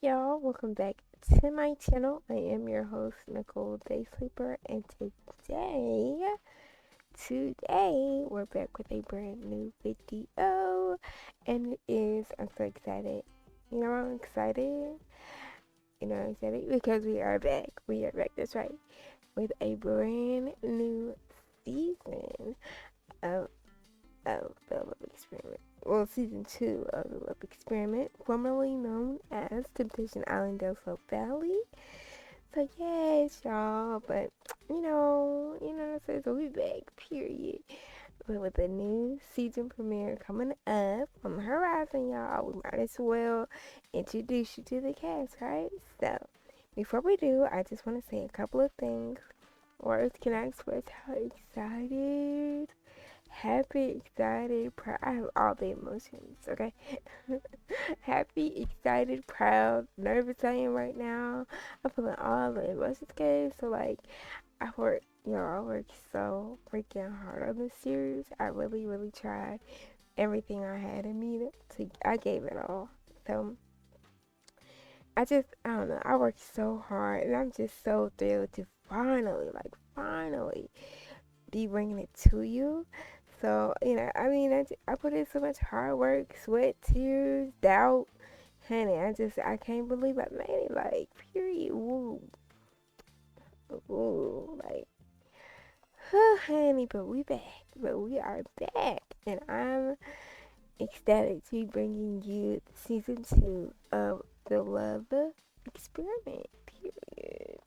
y'all? Welcome back to my channel. I am your host, Nichole Daysleeper, and today, we're back with a brand new video, and it is, I'm so excited. I'm excited. I'm excited because we are back. We are back, that's right, with a brand new season of the Love Experiment. Well, season 2 of the Love Experiment, formerly known as Temptation Island Del Sol Valley. So yes, y'all, but so we back, period. But with a new season premiere coming up on the horizon, y'all, we might as well introduce you to the cast, right? So, before we do, I just want to say a couple of things. Words cannot express how excited, happy, excited, proud. I have all the emotions, okay? Happy, excited, proud, nervous I am right now. I'm feeling all the emotions, guys. So, I worked so freaking hard on this series. I really, really tried everything I had in me I gave it all. So, I don't know, I worked so hard and I'm just so thrilled to finally be bringing it to you. So, I put in so much hard work, sweat, tears, doubt. Honey, I can't believe I made it. Like, period. Woo. Woo. Like, honey, but we back. But we are back. And I'm ecstatic to be bringing you season 2 of the Love Experiment. Period.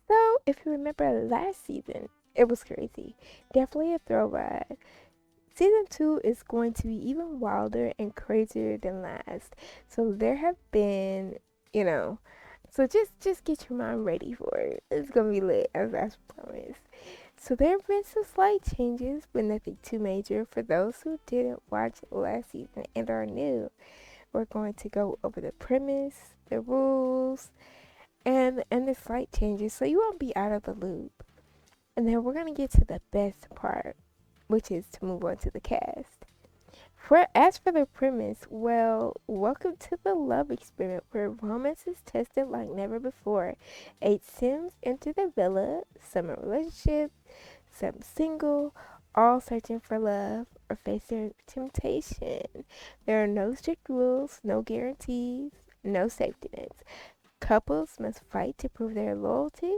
So, if you remember last season, it was crazy. Definitely a throwback. Season 2 is going to be even wilder and crazier than last. So there have been, you know, so just get your mind ready for it. It's gonna be lit, as I promised. So there have been some slight changes, but nothing too major. For those who didn't watch last season and are new, we're going to go over the premise, the rules, and the slight changes, so you won't be out of the loop. And then we're gonna get to the best part, which is to move on to the cast. As for the premise, well, welcome to the Love Experiment, where romance is tested like never before. 8 Sims enter the villa, some in relationships, some single, all searching for love or facing temptation. There are no strict rules, no guarantees, no safety nets. Couples must fight to prove their loyalty,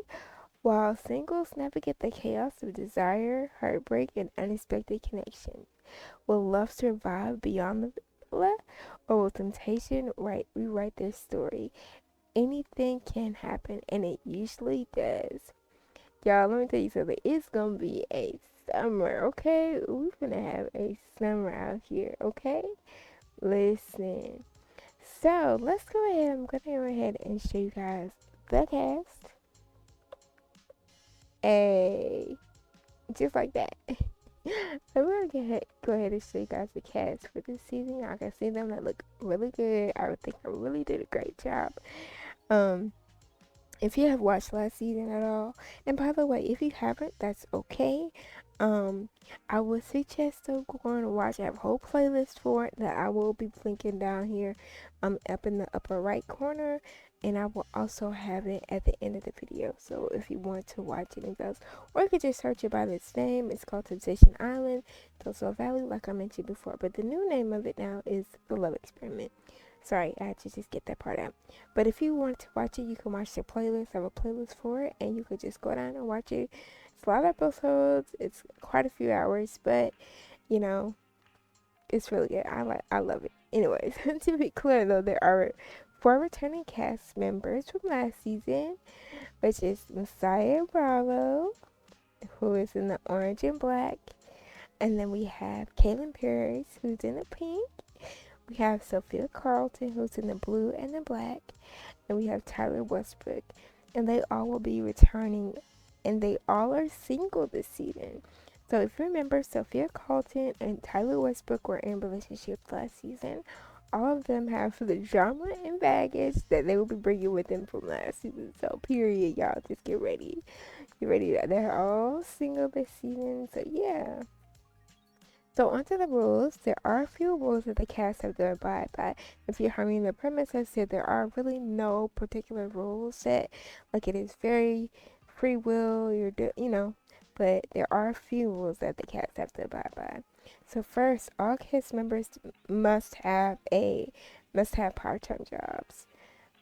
while singles navigate the chaos of desire, heartbreak, and unexpected connections. Will love survive beyond the villa, or will temptation rewrite their story? Anything can happen, and it usually does. Y'all, let me tell you something. It's gonna be a summer, okay? We're gonna have a summer out here, okay? Listen. So, let's go ahead. I'm gonna go ahead and show you guys the cast. A just like that. I'm gonna go ahead and show you guys the cast for this season. Y'all can see them. That look really good. I would think I really did a great job. Um, if you have watched last season at all, and by the way, if you haven't, that's okay. Um, I would suggest to go and watch. I have a whole playlist for it that I will be linking down here, up in the upper right corner, and I will also have it at the end of the video. So if you want to watch any of those, or you could just search it by its name. It's called Temptation Island, Del Sol Valley, like I mentioned before. But the new name of it now is The Love Experiment. Sorry, I had to just get that part out. But if you want to watch it, you can watch the playlist. I have a playlist for it, and you could just go down and watch it. It's a lot of episodes. It's quite a few hours, but you know, it's really good. I love it. Anyways, to be clear though, there are 4 returning cast members from last season, which is Messiah Bravo, who is in the orange and black, and then we have Kaylin Paris, who's in the pink. We have Sophia Carlton, who's in the blue and the black, and we have Tyler Westbrook, and they all will be returning, and they all are single this season. So if you remember, Sophia Carlton and Tyler Westbrook were in relationships last season. All of them have the drama and baggage that they will be bringing with them from last season. So period, y'all, just get ready. Get ready. They're all single this season. So yeah. So onto the rules. There are a few rules that the cast have to abide by. If you're harming the premise, I said there are really no particular rules set. Like it is very free will. But there are a few rules that the cast have to abide by. So first, all cast members must have a must have part-time jobs.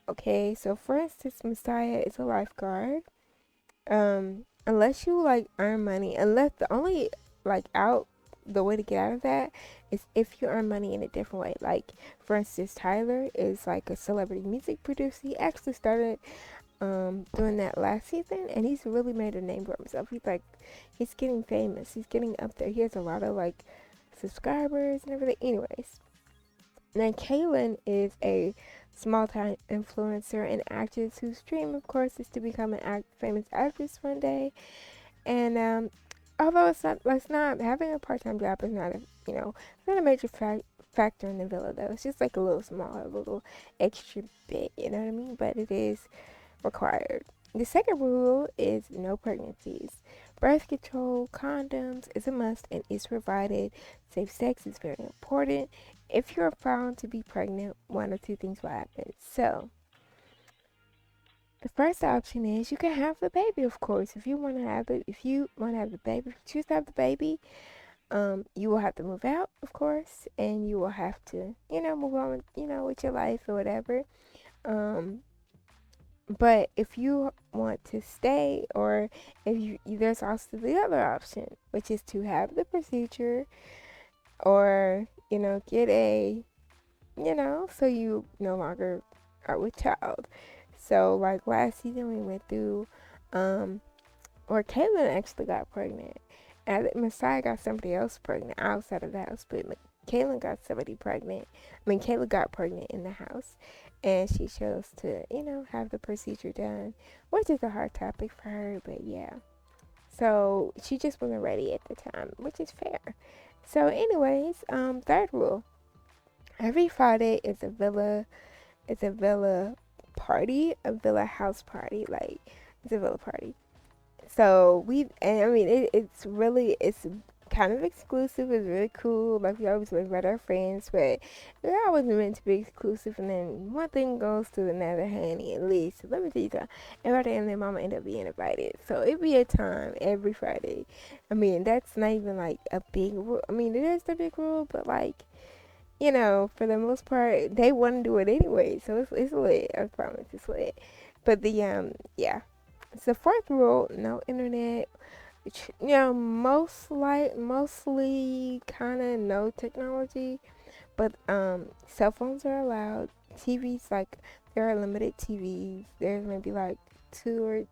Okay, so for instance, Messiah is a lifeguard. Unless you like earn money, unless the only like out the way to get out of that is if you earn money in a different way. Like for instance, Tyler is like a celebrity music producer. He actually started doing that last season, and he's really made a name for himself. He's getting famous. He's getting up there. He has a lot of like subscribers and everything. Anyways, now Kaylin is a small time influencer and actress whose dream, of course, is to become an famous actress one day. And although it's not having a part time job is not it's not a major factor in the villa though. It's just like a a little extra bit. You know what I mean? But it is required. The second rule is no pregnancies. Birth control, condoms is a must and is provided. Safe sex is very important. If you're found to be pregnant, one or two things will happen. So, the first option is you can have the baby, of course. If you want to have the baby, if you choose to have the baby, you will have to move out, of course, and you will have to, move on, with your life or whatever. Um, But if you want to stay, or if there's also the other option, which is to have the procedure, or get so you no longer are with child. So like last season, we went through, or Caitlyn actually got pregnant, and Messiah got somebody else pregnant outside of the house, but Caitlyn got somebody pregnant. Kayla got pregnant in the house, and she chose to, have the procedure done, which is a hard topic for her, but yeah. So she just wasn't ready at the time, which is fair. So, anyways, third rule: every Friday is a villa party, a villa house party, like it's a villa party. So it's kind of exclusive. It's really cool. Like we always invite our friends, but we're always meant to be exclusive. And then one thing goes to another, honey. At least so let me tell you something. Everybody and their mama end up being invited. So it be a time every Friday. That's not even like a big rule. It is the big rule, but like for the most part, they want to do it anyway. So it's lit. I promise, it's lit. But yeah. It's the fourth rule: no internet. Mostly kind of no technology, but cell phones are allowed. TVs, like there are limited TVs. There's maybe like there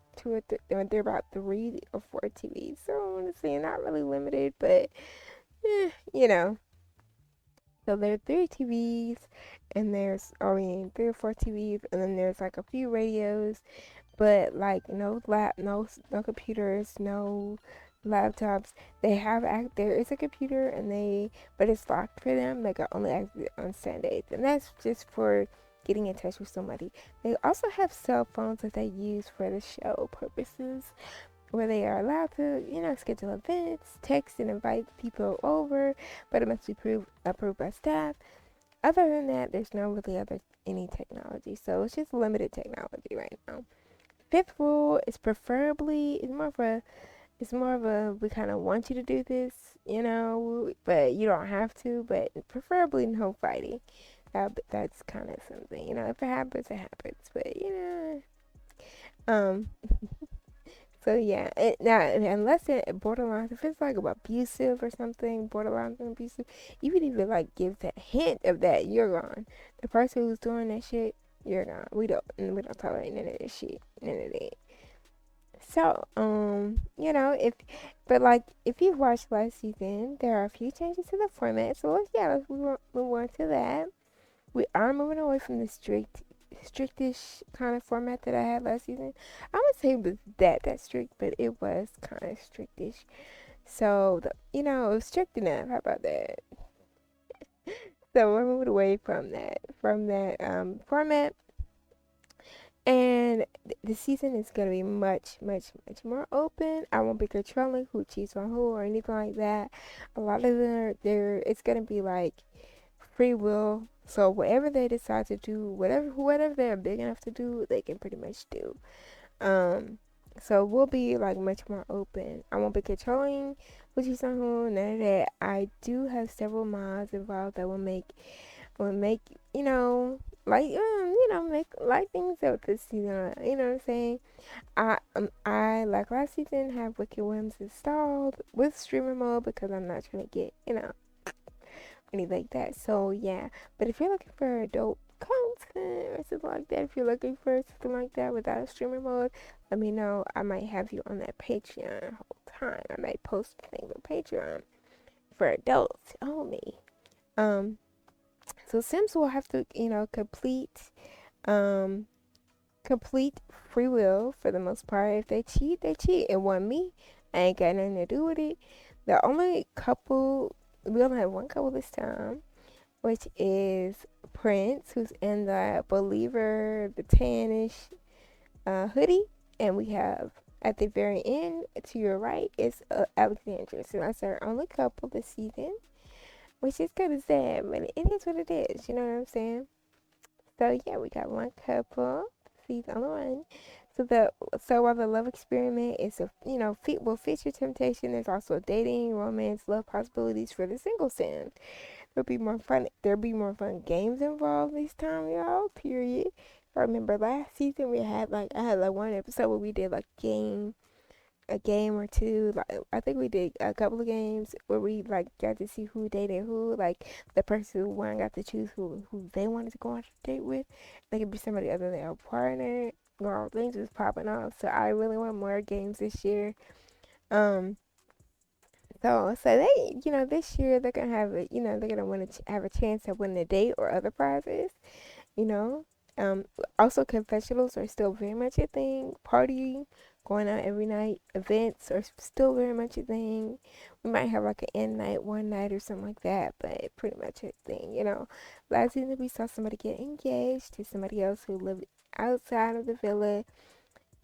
are about 3 or 4 TVs. So I want to say not really limited, but eh, you know. So there are 3 TVs, and 3 or 4 TVs, and then there's like a few radios, but like no computers, no laptops. There is a computer, but it's locked for them. They can only access it on Sundays, and that's just for getting in touch with somebody. They also have cell phones that they use for the show purposes, where they are allowed to, schedule events, text and invite people over, but it must be approved by staff. Other than that, there's no really any technology, so it's just limited technology right now. Fifth rule is it's more of a we kind of want you to do this, but you don't have to, but preferably no fighting. That's kind of something, if it happens, it happens, but um so yeah, now unless it borderline, if it's like abusive or something, borderline abusive, you would even like give that hint of that, you're gone. The person who's doing that shit, you're gone. We don't tolerate none of this shit, none of that. So, if but like if you've watched last season, there are a few changes to the format. So let's move on to that. We are moving away from the strictish kind of format that I had last season. I would say it was that strict, but it was kind of strictish. So it was strict enough. How about that? So we're moving away from that format. And the season is gonna be much, much, much more open. I won't be controlling who cheats on who or anything like that. A lot of them, it's gonna be like free will. So whatever they decide to do, whatever they're big enough to do, they can pretty much do. Um, so we'll be like much more open. I won't be controlling who cheats on who, none of that. I do have several mods involved that will make make like things up this season. You know what I'm saying? I like last season have Wicked Whims installed with streamer mode because I'm not trying to get anything like that. So yeah, but if you're looking for adult content or something like that, if you're looking for something like that without a streamer mode, let me know. I might have you on that Patreon the whole time. I might post things on Patreon for adults only. Um, so Sims will have to um complete free will for the most part. If they cheat, they cheat. It wasn't me. I ain't got nothing to do with it. The only couple we only have one couple this time, which is Prince, who's in the Believer, the tannish hoodie, and we have at the very end to your right is Alexandra. So that's our only couple this season, which is kind of sad, but it is what it is. You know what I'm saying? So yeah, we got one couple. Season only one. So while the love experiment is will feature temptation, there's also dating, romance, love possibilities for the single sim. There'll be more fun games involved this time, y'all. Period. I remember last season I had like one episode where we did like a game or two. Like I think we did a couple of games where we like got to see who dated who. Like the person who won got to choose who they wanted to go on a date with. They could be somebody other than a partner. Girl, things was popping off. So I really want more games this year. Um, so they, this year they're gonna have they're gonna want to have a chance of winning a date or other prizes. You know, also confessionals are still very much a thing. Partying, going out every night, events are still very much a thing. We might have like an end night, one night or something like that, but pretty much a thing. Last season we saw somebody get engaged to somebody else who lived outside of the villa,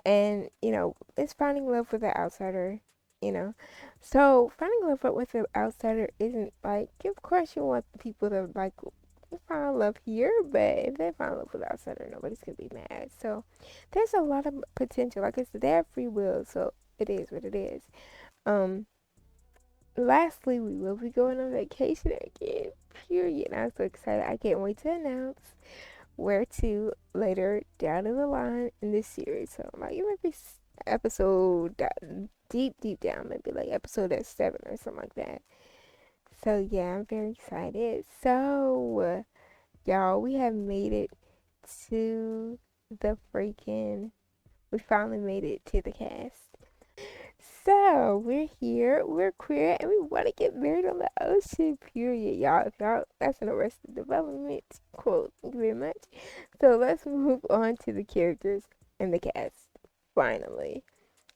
and it's finding love with the outsider. you know so finding love with the outsider isn't like, of course you want people to like find love here, but if they find love with the outsider, nobody's gonna be mad. So there's a lot of potential. Like I said, they have free will, so it is what it is. um Lastly, we will be going on vacation again, period. I'm so excited. I can't wait to announce where to later down in the line in this series. So like it might be episode deep down, maybe like episode at 7 or something like that. So yeah, I'm very excited. So y'all, we have made it to the freaking. We finally made it to the cast. So we're here, we're queer, and we want to get married on the ocean. Period, y'all. If y'all, that's an Arrested Development quote. Thank you very much. So let's move on to the characters and the cast. Finally,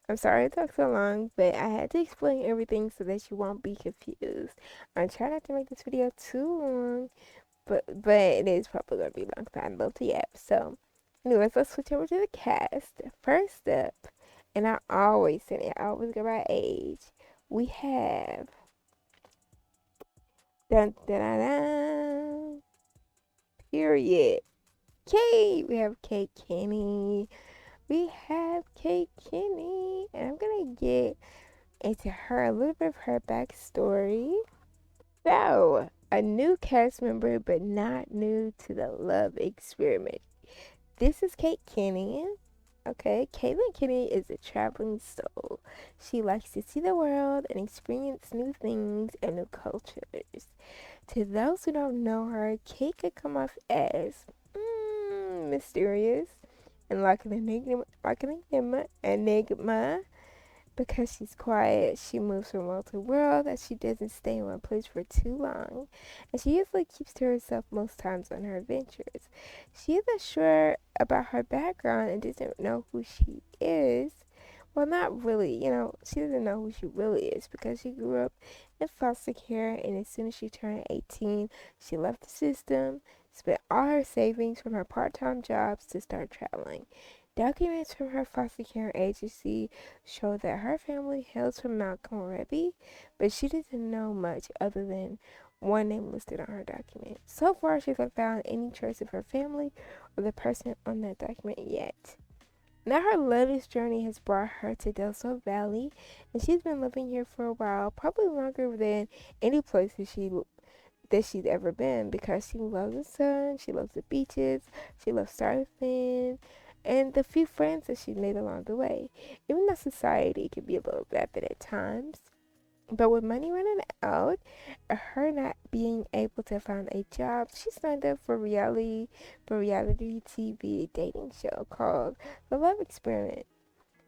I'm sorry it took so long, but I had to explain everything so that you won't be confused. I'm trying not to make this video too long, but it is probably gonna be long time both yet. So, anyways, let's switch over to the cast. First up, and I always say it, I always go by age. We have dun dun dun, dun period. Kate. We have Kate Kenny. We have Kate Kenny, and I'm gonna get into her a little bit of her backstory. So, a new cast member, but not new to the love experiment. This is Kate Kenny. Okay, Caitlin Kenny is a traveling soul. She likes to see the world and experience new things and new cultures. To those who don't know her, Kate could come off as mysterious and like an enigma. Because she's quiet, she moves from world to world, and she doesn't stay in one place for too long. And she usually keeps to herself most times on her adventures. She isn't sure about her background and doesn't know who she is, Well, not really. She doesn't know who she really is because she grew up in foster care, and as soon as she turned 18, she left the system, spent all her savings from her part time jobs to start traveling. Documents from her foster care agency show that her family hails from Mount Morebi, but she doesn't know much other than one name listed on her document. So far, she hasn't found any trace of her family or the person on that document yet. Now her latest journey has brought her to Del Sol Valley, and she's been living here for a while, probably longer than any place that she's ever been, because she loves the sun, she loves the beaches, she loves surfing, and the few friends that she's made along the way. Even though society can be a little vapid at times, but with money running out, her not being able to find a job, she signed up for reality TV dating show called The Love Experiment.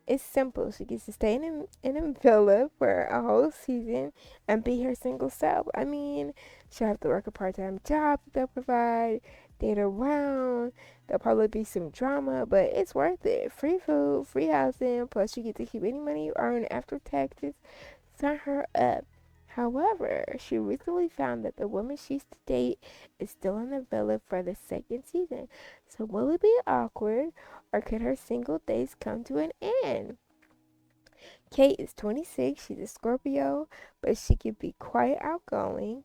It's simple. She gets to stay in a villa for a whole season and be her single self. I mean, she'll have to work a part time job that they'll provide, date around. There'll probably be some drama, but it's worth it. Free food, free housing, plus you get to keep any money you earn after taxes. Sign her up. However, she recently found that the woman she's to date is still in the villa for the second season. So will it be awkward, or could her single days come to an end? Kate is 26, she's a Scorpio, but she can be quite outgoing.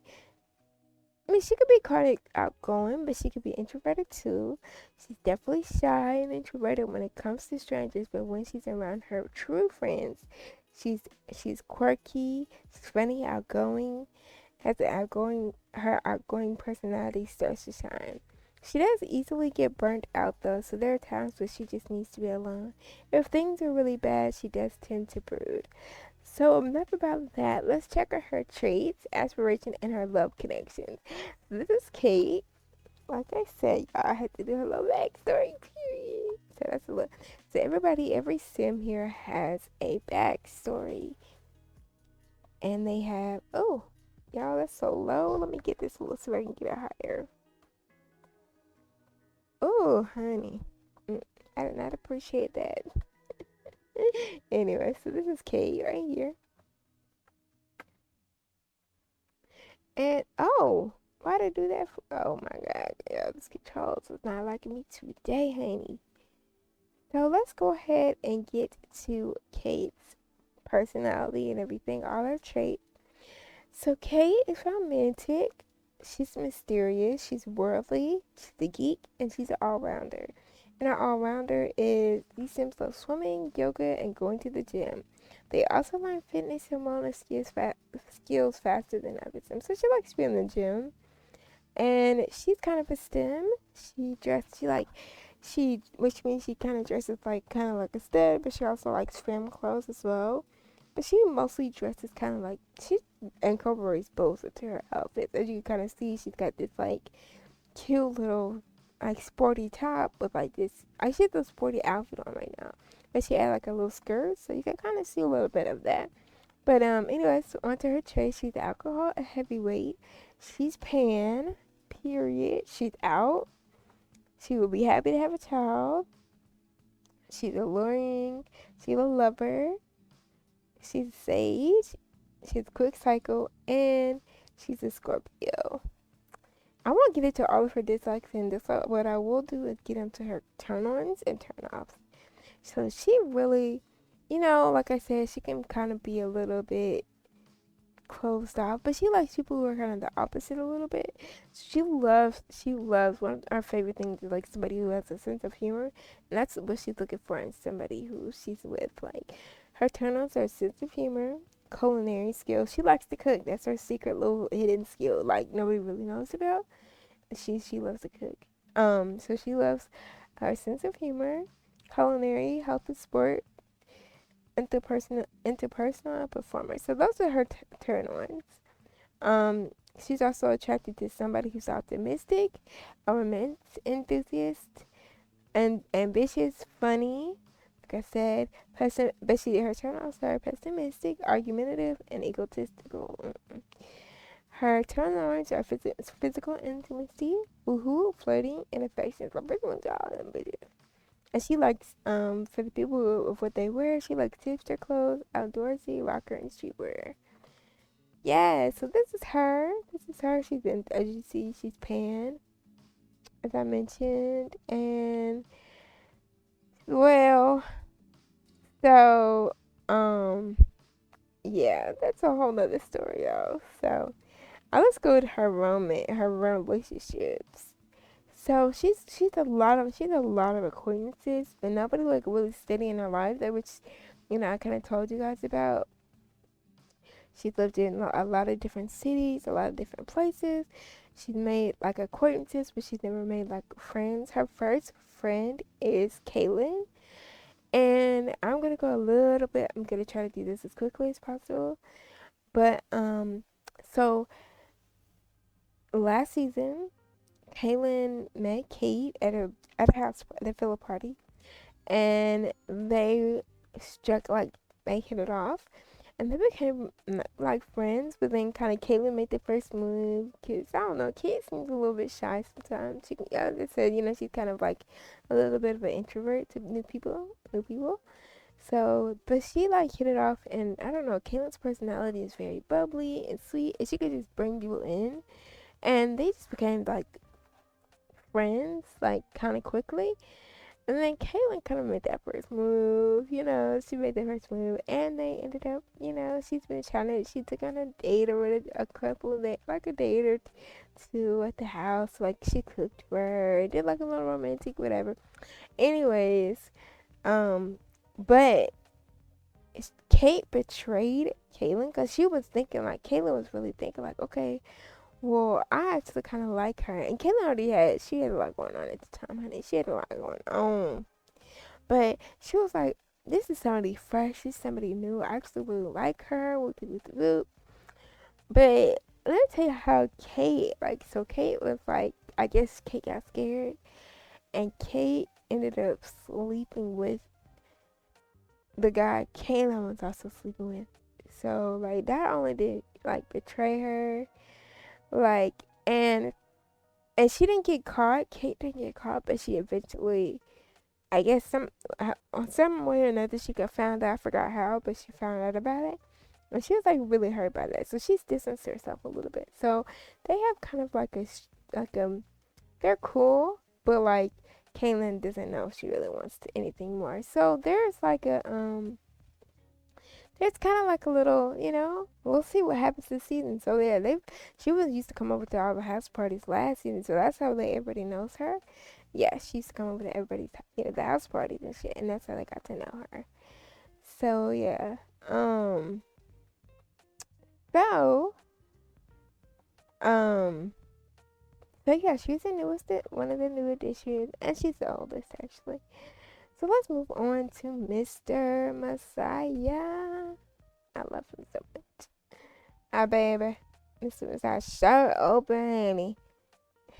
I mean, she could be quite outgoing, but she could be introverted too. She's definitely shy and introverted when it comes to strangers, but when she's around her true friends, she's she's quirky, she's funny, outgoing, has an outgoing her outgoing personality starts to shine. She does easily get burnt out though, so there are times where she just needs to be alone. If things are really bad, she does tend to brood. So enough about that. Let's check out her traits, aspiration, and her love connections. This is Kate. Like I said, y'all, I had to do her little backstory, period. So that's a look. So every sim here has a backstory. And they have, oh, y'all, that's so low. Let me get this a little so I can get it higher. Oh, honey. I did not appreciate that. Anyway, so this is Kate right here. And oh, why did I do that? Oh my God, yeah, this controls is not liking me today, honey. So let's go ahead and get to Kate's personality and everything, all her traits. So Kate is romantic. She's mysterious. She's worldly. She's a geek, and she's an all-rounder. And an all-rounder is these Sims love swimming, yoga, and going to the gym. They also learn fitness and wellness skills faster than other Sims. So she likes being in the gym. And she's kind of a STEM. Which means she kind of dresses kind of like a stud, but she also likes femme clothes as well. But she mostly dresses kind of like, she incorporates both into her outfits. As you can kind of see, she's got this cute little sporty top with this. She has a sporty outfit on right now, but she had a little skirt, so you can kind of see a little bit of that. But anyways, onto her trait. She's alcohol a heavyweight. She's pan. Period. She's out. She will be happy to have a child. She's alluring. She's a lover. She's sage. She's a quick cycle, and she's a Scorpio. I won't get into all of her dislikes and dislikes. What I will do is get into her turn-ons and turn-offs. So she really, like I said, she can kind of be a little bit closed off, but she likes people who are kind of the opposite a little bit. She loves one of our favorite things is somebody who has a sense of humor, and that's what she's looking for in somebody who she's with. Her turn-ons are sense of humor, culinary skills. She likes to cook. That's her secret little hidden skill, nobody really knows about. She loves to cook. So she loves her sense of humor, culinary, health and sport, interpersonal performance. So those are her turn-ons. She's also attracted to somebody who's optimistic, a romance enthusiast, and ambitious, funny. Like I said, her turn-ons are pessimistic, argumentative, and egotistical. Her turn-ons are physical intimacy, woohoo, flirting, and affection. So pretty much all them bitches. And she likes, for the people of what they wear, she likes hipster clothes, outdoorsy, rocker, and streetwear. Yeah, so this is her. This is her. She's in, as you see, she's pan, as I mentioned. And, well, so, yeah, that's a whole nother story, y'all. So, let's go to her relationships. So she's a lot of acquaintances, but nobody like really steady in her life. That which, I kind of told you guys about. She's lived in a lot of different cities, a lot of different places. She's made like acquaintances, but she's never made like friends. Her first friend is Kaylin, and I'm gonna go a little bit. I'm gonna try to do this as quickly as possible. But so last season, Kaylin met Kate at a house at a villa party, and they struck like they hit it off, and they became like friends. But then kind of Caitlyn made the first move because I don't know, Kate seems a little bit shy sometimes. She, yeah, they said she's kind of like a little bit of an introvert to new people, new people. So, but she like hit it off, and I don't know, Caitlin's personality is very bubbly and sweet, and she could just bring people in, and they just became like friends like kind of quickly. And then Caitlyn kind of made that first move, she made the first move, and they ended up, she's been trying to, she took on a date or a couple of days, like a date or two at the house, like she cooked for her, did like a little romantic, whatever. Anyways, but Kate betrayed Caitlyn because she was thinking, like, Caitlyn was really thinking, like, okay, well, I actually kind of like her. And Caitlyn she had a lot going on at the time, honey. She had a lot going on. But she was like, this is somebody fresh. This is somebody new. I actually really like her. Whoop, whoop, whoop. But let me tell you how Kate, like, so Kate was like, I guess Kate got scared. And Kate ended up sleeping with the guy Caitlyn was also sleeping with. So, like, that only did, like, betray her. Like, and she didn't get caught. Kate didn't get caught, but she eventually, I guess, some way or another, she got found out. I forgot how, but she found out about it, and she was like really hurt by that. So she's distanced herself a little bit. So they have kind of like they're cool, but like Kaylin doesn't know if she really wants anything more. So there's kind of like a little, we'll see what happens this season. So yeah, she was used to come over to all the house parties last season, so that's how everybody knows her. Yeah, she used to come over to everybody's, the house parties and shit, and that's how they got to know her. So yeah, so um, so yeah, she's the newest, one of the new additions, and she's the oldest actually. So let's move on to Mr. Messiah. I love him so much. Ah, baby. As soon as our shirt open,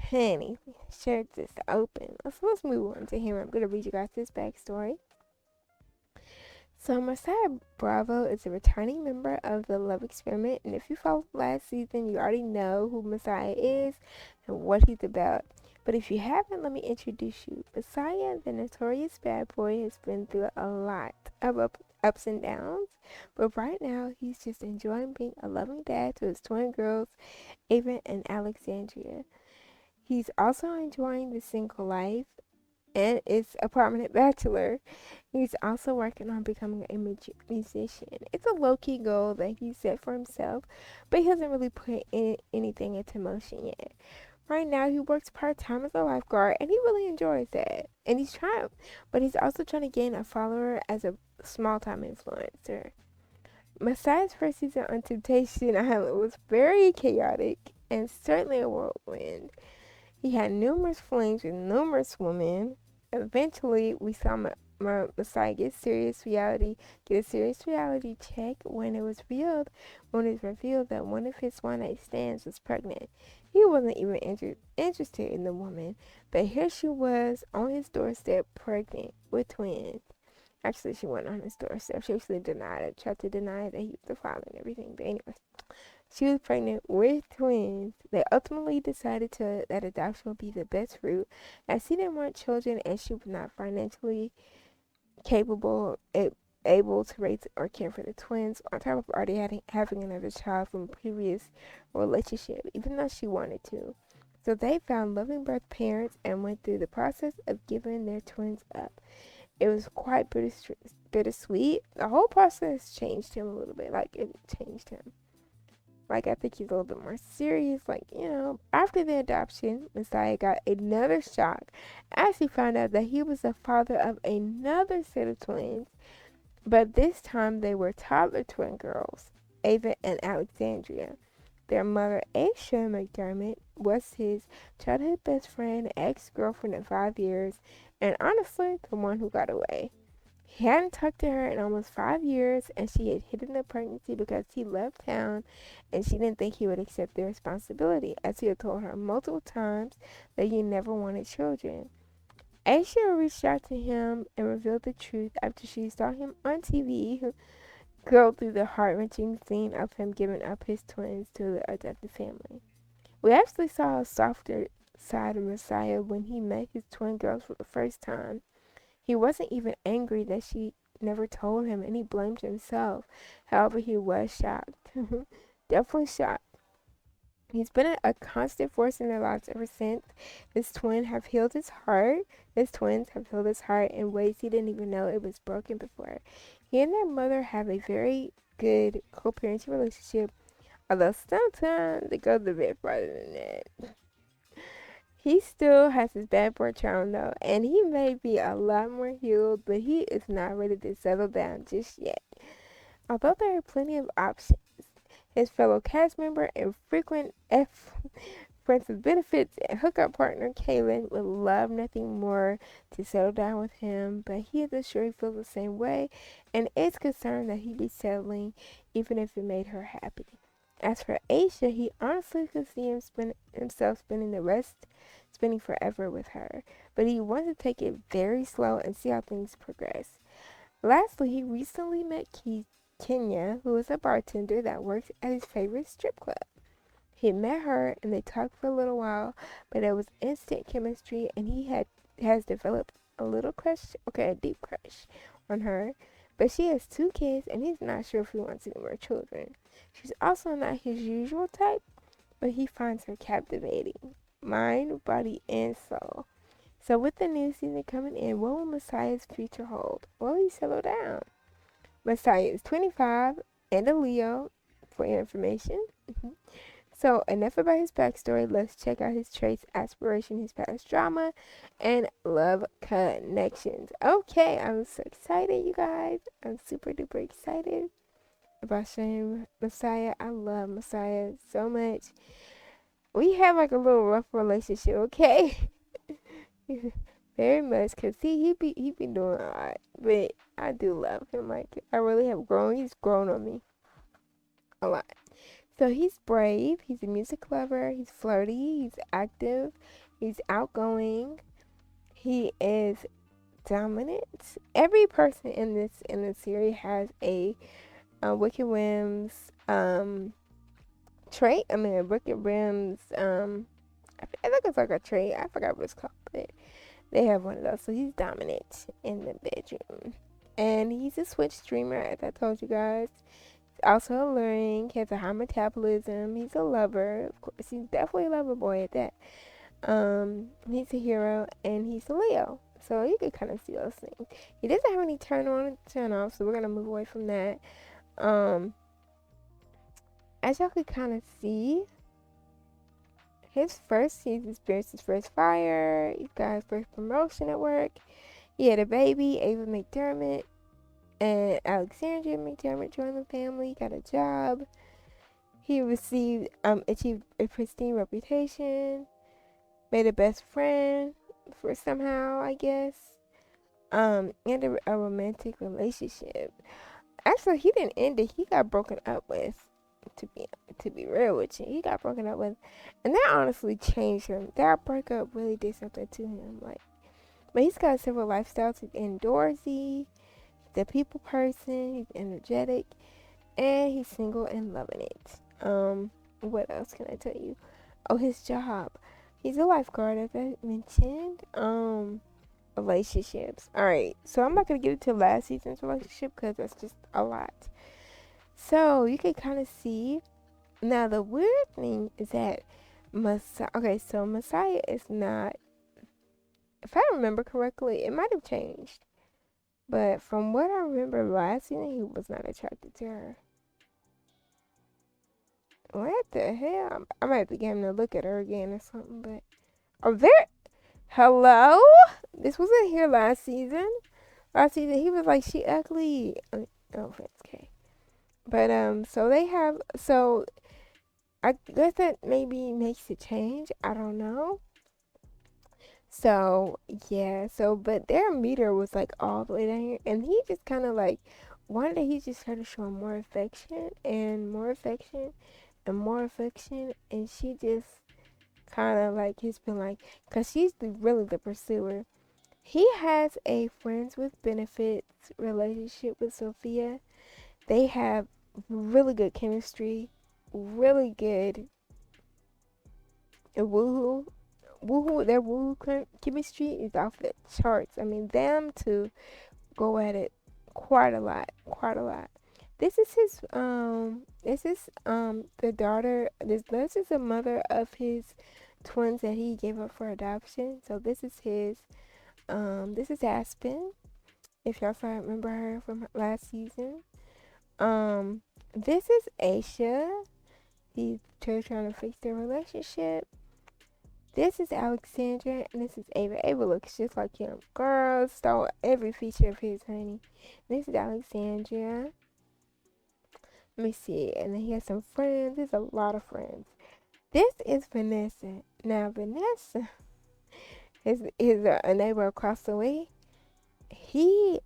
honey, shirt is open. Let's move on to him. I'm gonna read you guys his backstory. So Messiah Bravo is a returning member of the Love Experiment, and if you followed last season, you already know who Messiah is and what he's about. But if you haven't, let me introduce you. Messiah, the notorious bad boy, has been through a lot of ups and downs, but right now he's just enjoying being a loving dad to his twin girls, Ava and Alexandria. He's also enjoying the single life and is a permanent bachelor. He's also working on becoming a musician. It's a low key goal that he set for himself, but he hasn't really put anything into motion yet. Right now, he works part time as a lifeguard, and he really enjoys that. And but he's also trying to gain a follower as a small time influencer. Messiah's first season on Temptation Island was very chaotic and certainly a whirlwind. He had numerous flings with numerous women. Eventually, we saw Messiah get a serious reality check when it was revealed that one of his one night stands was pregnant. He wasn't even interested in the woman, but here she was on his doorstep, pregnant with twins. Actually, she wasn't on his doorstep. She actually denied it, tried to deny that he was the father and everything. But anyway, she was pregnant with twins They ultimately decided that adoption would be the best route, as she didn't want children and she was not financially capable, able to raise or care for the twins, on top of already having another child from a previous relationship, even though she wanted to. So they found loving birth parents and went through the process of giving their twins up. It was quite bittersweet. The whole process changed him a little bit. Like, it changed him. Like, I think he's a little bit more serious. Like, after the adoption, Messiah got another shock as he found out that he was the father of another set of twins. But this time they were toddler twin girls, Ava and Alexandria. Their mother, Aisha McDermott, was his childhood best friend, ex-girlfriend of 5 years, and honestly, the one who got away. He hadn't talked to her in almost 5 years, and she had hidden the pregnancy because he left town and she didn't think he would accept the responsibility, as he had told her multiple times that he never wanted children. Aisha reached out to him and revealed the truth after she saw him on TV go through the heart-wrenching scene of him giving up his twins to the adopted family. We actually saw a softer side of Messiah when he met his twin girls for the first time. He wasn't even angry that she never told him, and he blamed himself. However, he was shocked. Definitely shocked. He's been a constant force in their lives ever since. His twins have healed his heart. His twins have healed his heart in ways he didn't even know it was broken before. He and their mother have a very good co-parenting relationship, although sometimes they go a bit farther than that. He still has his bad boy charm though, and he may be a lot more healed, but he is not ready to settle down just yet. Although there are plenty of options, his fellow cast member and frequent friends with benefits and hookup partner Kaylin would love nothing more to settle down with him, but he is sure he feels the same way and is concerned that he'd be settling even if it made her happy. As for Aisha, he honestly could see himself spending forever with her, but he wants to take it very slow and see how things progress. Lastly, he recently met Kenya, who is a bartender that works at his favorite strip club. He met her and they talked for a little while, but it was instant chemistry and has developed a little crush, okay, a deep crush on her. But she has 2 kids and he's not sure if he wants any more children. She's also not his usual type, but he finds her captivating. Mind, body, and soul. So with the new season coming in, what will Messiah's future hold? Will he settle down? Messiah is 25 and a Leo, for your information. So enough about his backstory. Let's check out his traits, aspiration, his past drama, and love connections. Okay, I'm so excited, you guys. I'm super duper excited about showing Messiah. I love Messiah so much. We have like a little rough relationship, okay? Very much, cause he be doing alright, but I do love him. Like, I really have grown. He's grown on me a lot. So he's brave. He's a music lover. He's flirty. He's active. He's outgoing. He is dominant. Every person in this series has a Wicked Whims trait. I mean, a Wicked Whims I think it's like a trait. I forgot what it's called, but they have one of those. So he's dominant in the bedroom. And he's a switch dreamer, as I told you guys. He's also alluring. He has a high metabolism. He's a lover. Of course, he's definitely a lover boy at that. He's a hero, and he's a Leo. So you can kind of see those things. He doesn't have any turn on and turn off, so we're going to move away from that. As y'all can kind of see, he's experienced his first fire. He got his first promotion at work. He had a baby, Ava McDermott, and Alexandria McDermott joined the family, got a job. He achieved a pristine reputation, made a best friend for somehow, I guess, and a romantic relationship. Actually, he didn't end it. He got broken up with. To be real with you, he got broken up with, and that honestly changed him. That breakup really did something to him. Like, but he's got several lifestyles. He's indoorsy. He's a people person. He's energetic, and he's single and loving it. What else can I tell you? Oh, his job. He's a lifeguard, as I mentioned. Relationships. All right, so I'm not gonna get into last season's relationship because that's just a lot. So you can kind of see. Now the weird thing is that Messiah. Okay, so Messiah is not. If I remember correctly, it might have changed. But from what I remember last season, he was not attracted to her. What the hell? I might have to get him to look at her again or something. But are there? Hello? This wasn't here last season. Last season he was like, she ugly. No offense, okay. But so they have, so I guess that maybe makes it change. I don't know. So yeah, so but their meter was like all the way down here, and he just kind of like one day he just started showing more affection and more affection and more affection, and she just kind of like he's been like, cause she's really the pursuer. He has a friends with benefits relationship with Sophia. They have really good chemistry, really good woohoo. Woohoo, their woohoo chemistry is off the charts. I mean, them two go at it quite a lot, quite a lot. This is the daughter. This is the mother of his twins that he gave up for adoption. So this is Aspen. If y'all still remember her from last season. This is Aisha. He's trying to fix their relationship. This is Alexandra, and this is Ava. Ava looks just like him. Girl, stole every feature of his, honey. This is Alexandra. Let me see. And then he has some friends. There's a lot of friends. This is Vanessa. Now, Vanessa is a neighbor across the way. He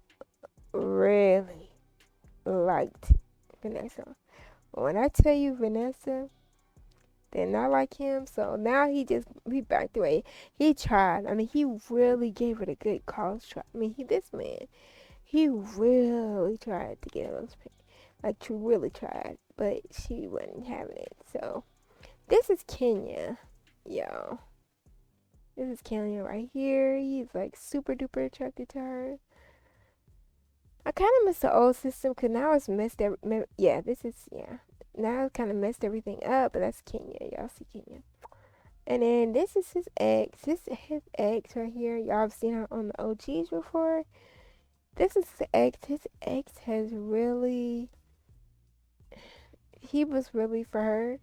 really liked Vanessa. When I tell you Vanessa did not like him, so now he backed away. He tried. I mean, he really gave it a good college try. I mean, this man, he really tried to get those, like, really tried, but she wasn't having it. So this is Kenya, y'all. This is Kenya right here. He's like super duper attracted to her. I kind of miss the old system because now it's messed yeah, this is, yeah. Now it kind of messed everything up, but that's Kenya. Y'all see Kenya. And then this is his ex. This is his ex right here. Y'all have seen her on the OGs before. This is his ex. His ex has really, he was really for her.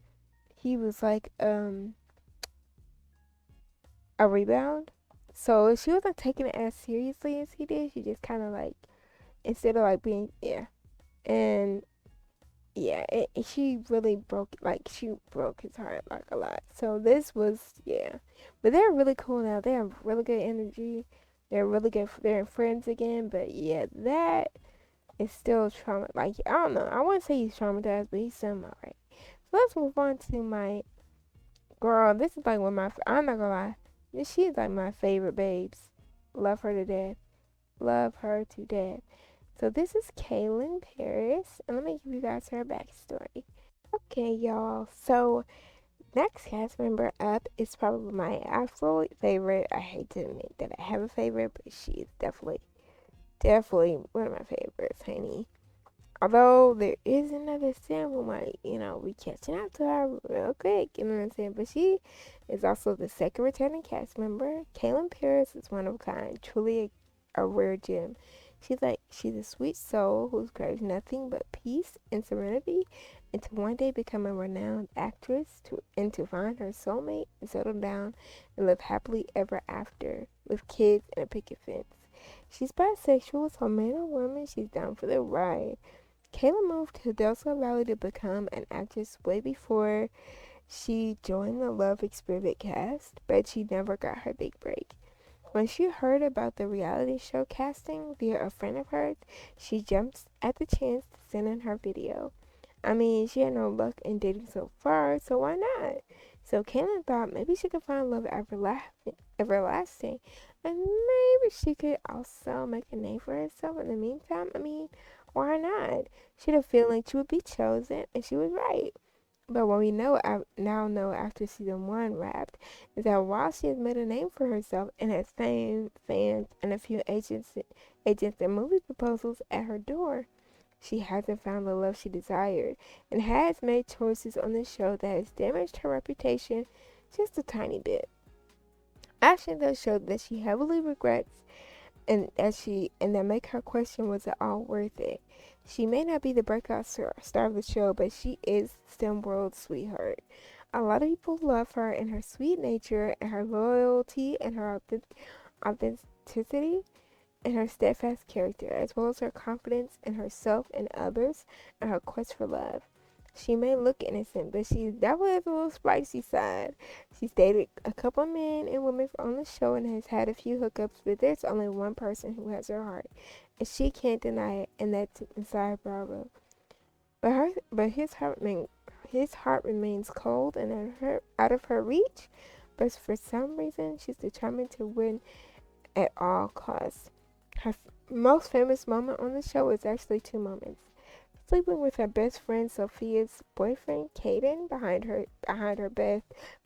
He was like a rebound. So she wasn't taking it as seriously as he did. She just kind of like, instead of like being, yeah. And yeah, she really she broke his heart like a lot. So this was, yeah, but they're really cool now. They have really good energy. They're really good. They're friends again. But yeah, that is still trauma. Like, I don't know. I wouldn't say he's traumatized, but he's still alright. So let's move on to my girl. This is like one of my. I'm not gonna lie. She's like my favorite babes. Love her to death. Love her to death. So this is Kaylin Paris, and let me give you guys her backstory. Okay, y'all. So next cast member up is probably my absolute favorite. I hate to admit that I have a favorite, but she is definitely one of my favorites, honey. Although there is another sim who might, be catching up to her real quick, you know what I'm saying? But she is also the second returning cast member. Kaylin Paris is one of a kind, truly a rare gem. She's a sweet soul who craves nothing but peace and serenity, and to one day become a renowned actress, to find her soulmate and settle down and live happily ever after with kids and a picket fence. She's bisexual, so man or woman, she's down for the ride. Kayla moved to Delta Valley to become an actress way before she joined the Love Experiment cast, but she never got her big break. When she heard about the reality show casting via a friend of hers, she jumped at the chance to send in her video. I mean, she had no luck in dating so far, so why not? So Kaylin thought maybe she could find love everlasting, and maybe she could also make a name for herself in the meantime. I mean, why not? She had a feeling she would be chosen, and she was right. But what we now know after season 1 wrapped is that while she has made a name for herself and has fans, and a few agents and movie proposals at her door, she hasn't found the love she desired and has made choices on the show that has damaged her reputation just a tiny bit. Actions that show that she heavily regrets and that make her question, was it all worth it? She may not be the breakout star of the show, but she is STEM world sweetheart. A lot of people love her and her sweet nature and her loyalty and her authenticity and her steadfast character, as well as her confidence in herself and others and her quest for love. She may look innocent, but she definitely has a little spicy side. She's dated a couple men and women on the show and has had a few hookups, but there's only one person who has her heart, and she can't deny it, and that's inside Bravo. But his heart remains cold and out of her reach. But for some reason, she's determined to win at all costs. Her most famous moment on the show is actually two moments: sleeping with her best friend Sophia's boyfriend Caden behind her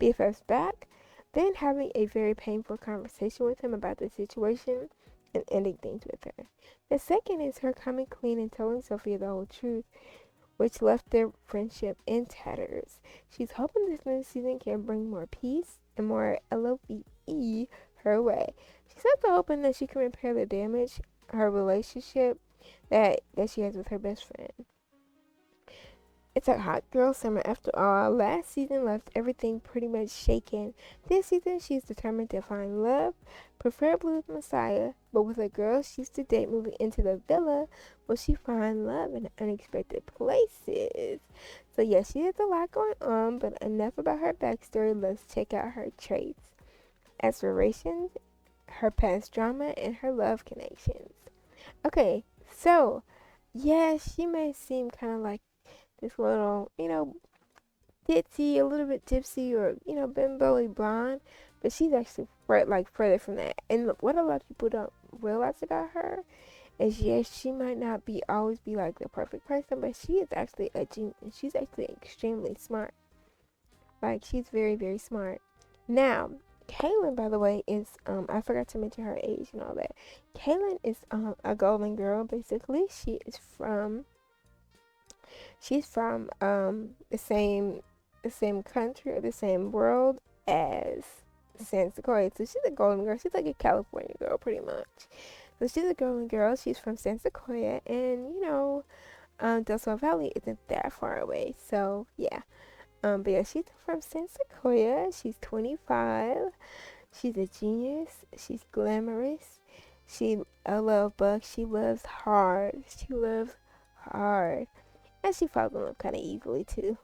BFF's back, then having a very painful conversation with him about the situation and ending things with her. The second is her coming clean and telling Sophia the whole truth, which left their friendship in tatters. She's hoping this new season can bring more peace and more LOVE her way. She's also hoping that she can repair the damage her relationship that she has with her best friend. It's a hot girl summer after all. Last season left everything pretty much shaken. This season she's determined to find love, preferably with Messiah, but with a girl she used to date moving into the villa, will she find love in unexpected places? So yeah, she has a lot going on, but enough about her backstory. Let's check out her traits, aspirations, her past drama, and her love connections. Okay, so yeah, she may seem kind of like this little, ditzy, a little bit tipsy, or bimbo blonde, but she's actually further from that. And what a lot of people don't realize about her is, yes, she might not be always be like the perfect person, but she is actually a genius. She's actually extremely smart. Like, she's very, very smart. Now, Kaylin, by the way, is I forgot to mention her age and all that. Kaylin is a golden girl. Basically, she's from the same country or the same world as San Sequoia. So she's a golden girl. She's like a California girl, pretty much. So she's a golden girl. She's from San Sequoia, and Del Sol Valley isn't that far away. So yeah. But yeah, she's from San Sequoia. She's 25. She's a genius. She's glamorous. She a love bug. She loves hard. She loves hard. And she falls in love kind of easily too.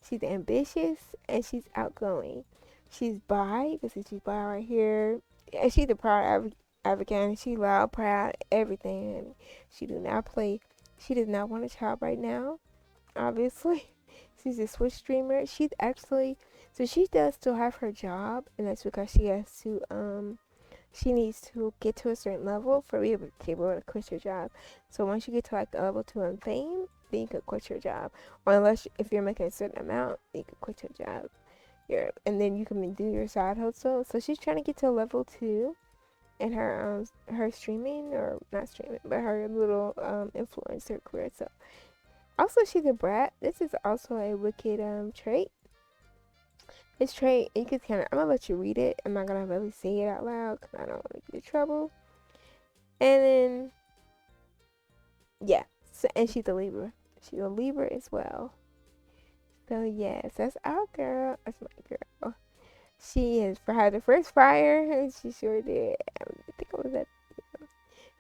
She's ambitious and she's outgoing. She's bi, because she's bi right here. And she's a proud African. She's loud, proud, everything. And she do not play. She does not want a child right now, obviously. She's a Switch streamer. So she does still have her job, and that's because she needs to get to a certain level for be able to quit her job. So once you get to like the level 2 in fame, then you could quit your job. Or unless if you're making a certain amount, you could quit your job. And then you can do your side hustle. So she's trying to get to level 2 in her streaming, or not streaming, but her little influencer career. So also she's a brat. This is also a wicked trait. This trait, you could I'm gonna let you read it. I'm not gonna really say it out loud because I don't want to get in trouble. And then, yeah. So, and she's a Libra. She's a Libra as well. So yes, that's our girl. That's my girl. She has had the first fire, and she sure did. I think it was that.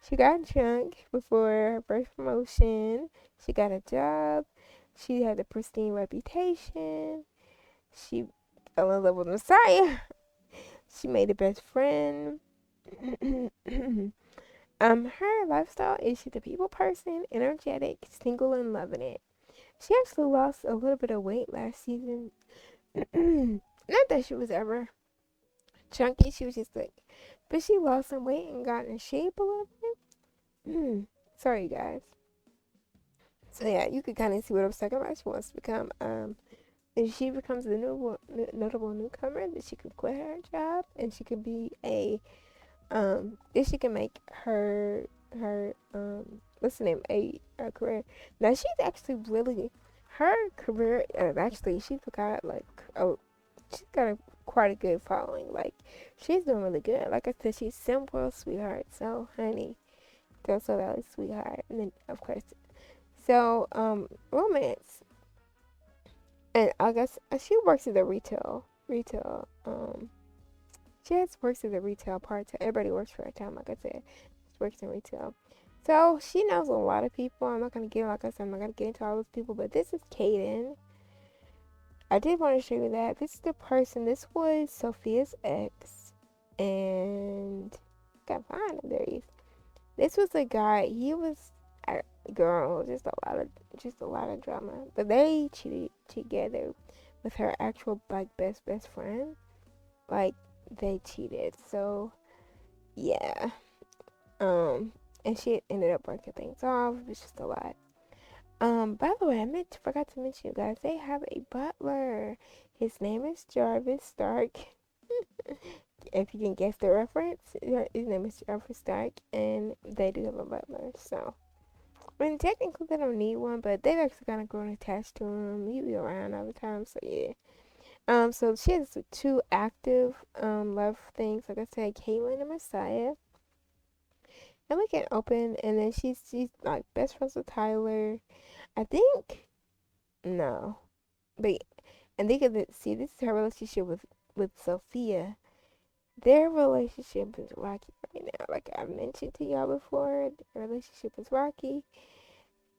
She got drunk before her first promotion. She got a job. She had a pristine reputation. She fell in love with Messiah. She made a best friend. Her lifestyle is she's a people person, energetic, single, and loving it. She actually lost a little bit of weight last season. Not that she was ever chunky, she was just like, but she lost some weight and got in shape a little bit. Sorry, guys. So yeah, you could kind of see what I'm talking about. She wants to become If she becomes a notable newcomer, then she could quit her job and she could be a then she can make her what's the name a career. Now she's actually really her career. Actually, she forgot like oh she's got quite a good following. Like she's doing really good. Like I said, she's simple sweetheart. So honey, Delta Valley sweetheart, and then of course romance. And I guess she works at the retail. She has works at the retail part time. Everybody works for her time, like I said. She works in retail. So she knows a lot of people. I'm not gonna get like I said, I'm not gonna get into all those people, but this is Kaden. I did want to show you that. This is the person. This was Sophia's ex, and got find him. There he is. This was a guy. He was a girl. Just a lot of drama. But they cheated together with her actual like best friend. Like they cheated. So yeah. And she ended up breaking things off. It was just a lot. By the way, forgot to mention you guys, they have a butler. His name is Jarvis Stark. If you can guess the reference, his name is Jarvis Stark, and they do have a butler. So, I mean, technically they don't need one, but they've actually kind of grown attached to him. He be around all the time, so yeah. So she has two active love things. Like I said, Caitlyn and Messiah. And we can open, and then she's like best friends with Tyler. I think no, but and they could see this is her relationship with Sophia. Their relationship is rocky right now. Like I mentioned to y'all before, their relationship is rocky.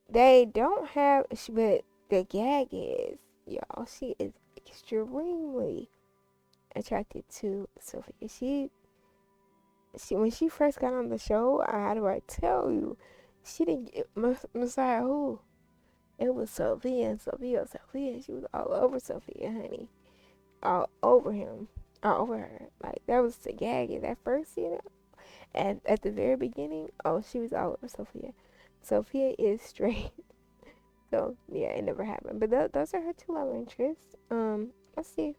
They don't have, but the gag is, y'all, she is extremely attracted to Sophia. She when she first got on the show, how do I tell you? She didn't get Messiah who? It was Sophia and Sophia. She was all over Sophia, honey. All over him. All over her. Like, that was the gag in that first scene. And at the very beginning, oh, she was all over Sophia. Sophia is straight. So, yeah, it never happened. But those are her two love interests. Let's see.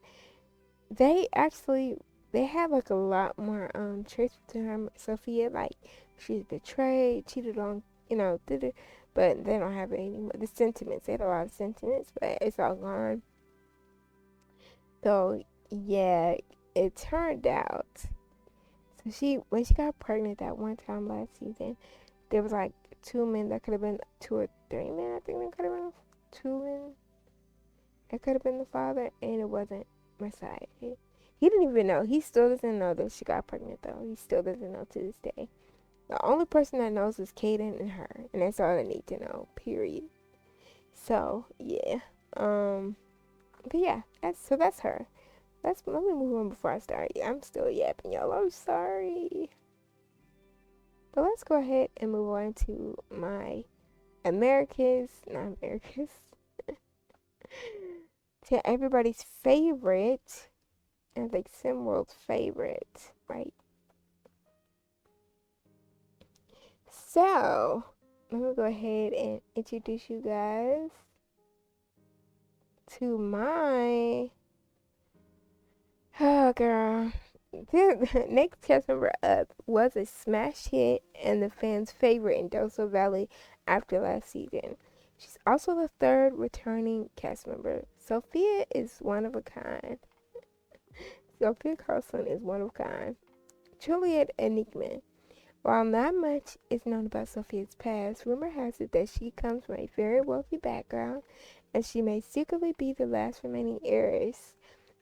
They actually, they have, like, a lot more, traits between her and Sophia. Like, she's betrayed, cheated on, did it. But they don't have any more. The sentiments, they had a lot of sentiments, but it's all gone. So, yeah, it turned out. So when she got pregnant that one time last season, there was like two men that could have been two or three men. I think there could have been two men. It could have been the father, and it wasn't Messiah. He didn't even know. He still doesn't know that she got pregnant, though. He still doesn't know to this day. The only person that knows is Kaden and her, and that's all I need to know. Period. So yeah, but yeah, that's her. Let me move on before I start. I'm still yapping, y'all. I'm sorry. But let's go ahead and move on to my not America's, to everybody's favorite, and like SimWorld's favorite, right? So, let me go ahead and introduce you guys to my, oh girl, the next cast member up was a smash hit and the fans' favorite in Doso Valley after last season. She's also the third returning cast member. Sophia is one of a kind. Sophia Carlson is one of a kind. Truly an enigma. While not much is known about Sophia's past, rumor has it that she comes from a very wealthy background and she may secretly be the last remaining heiress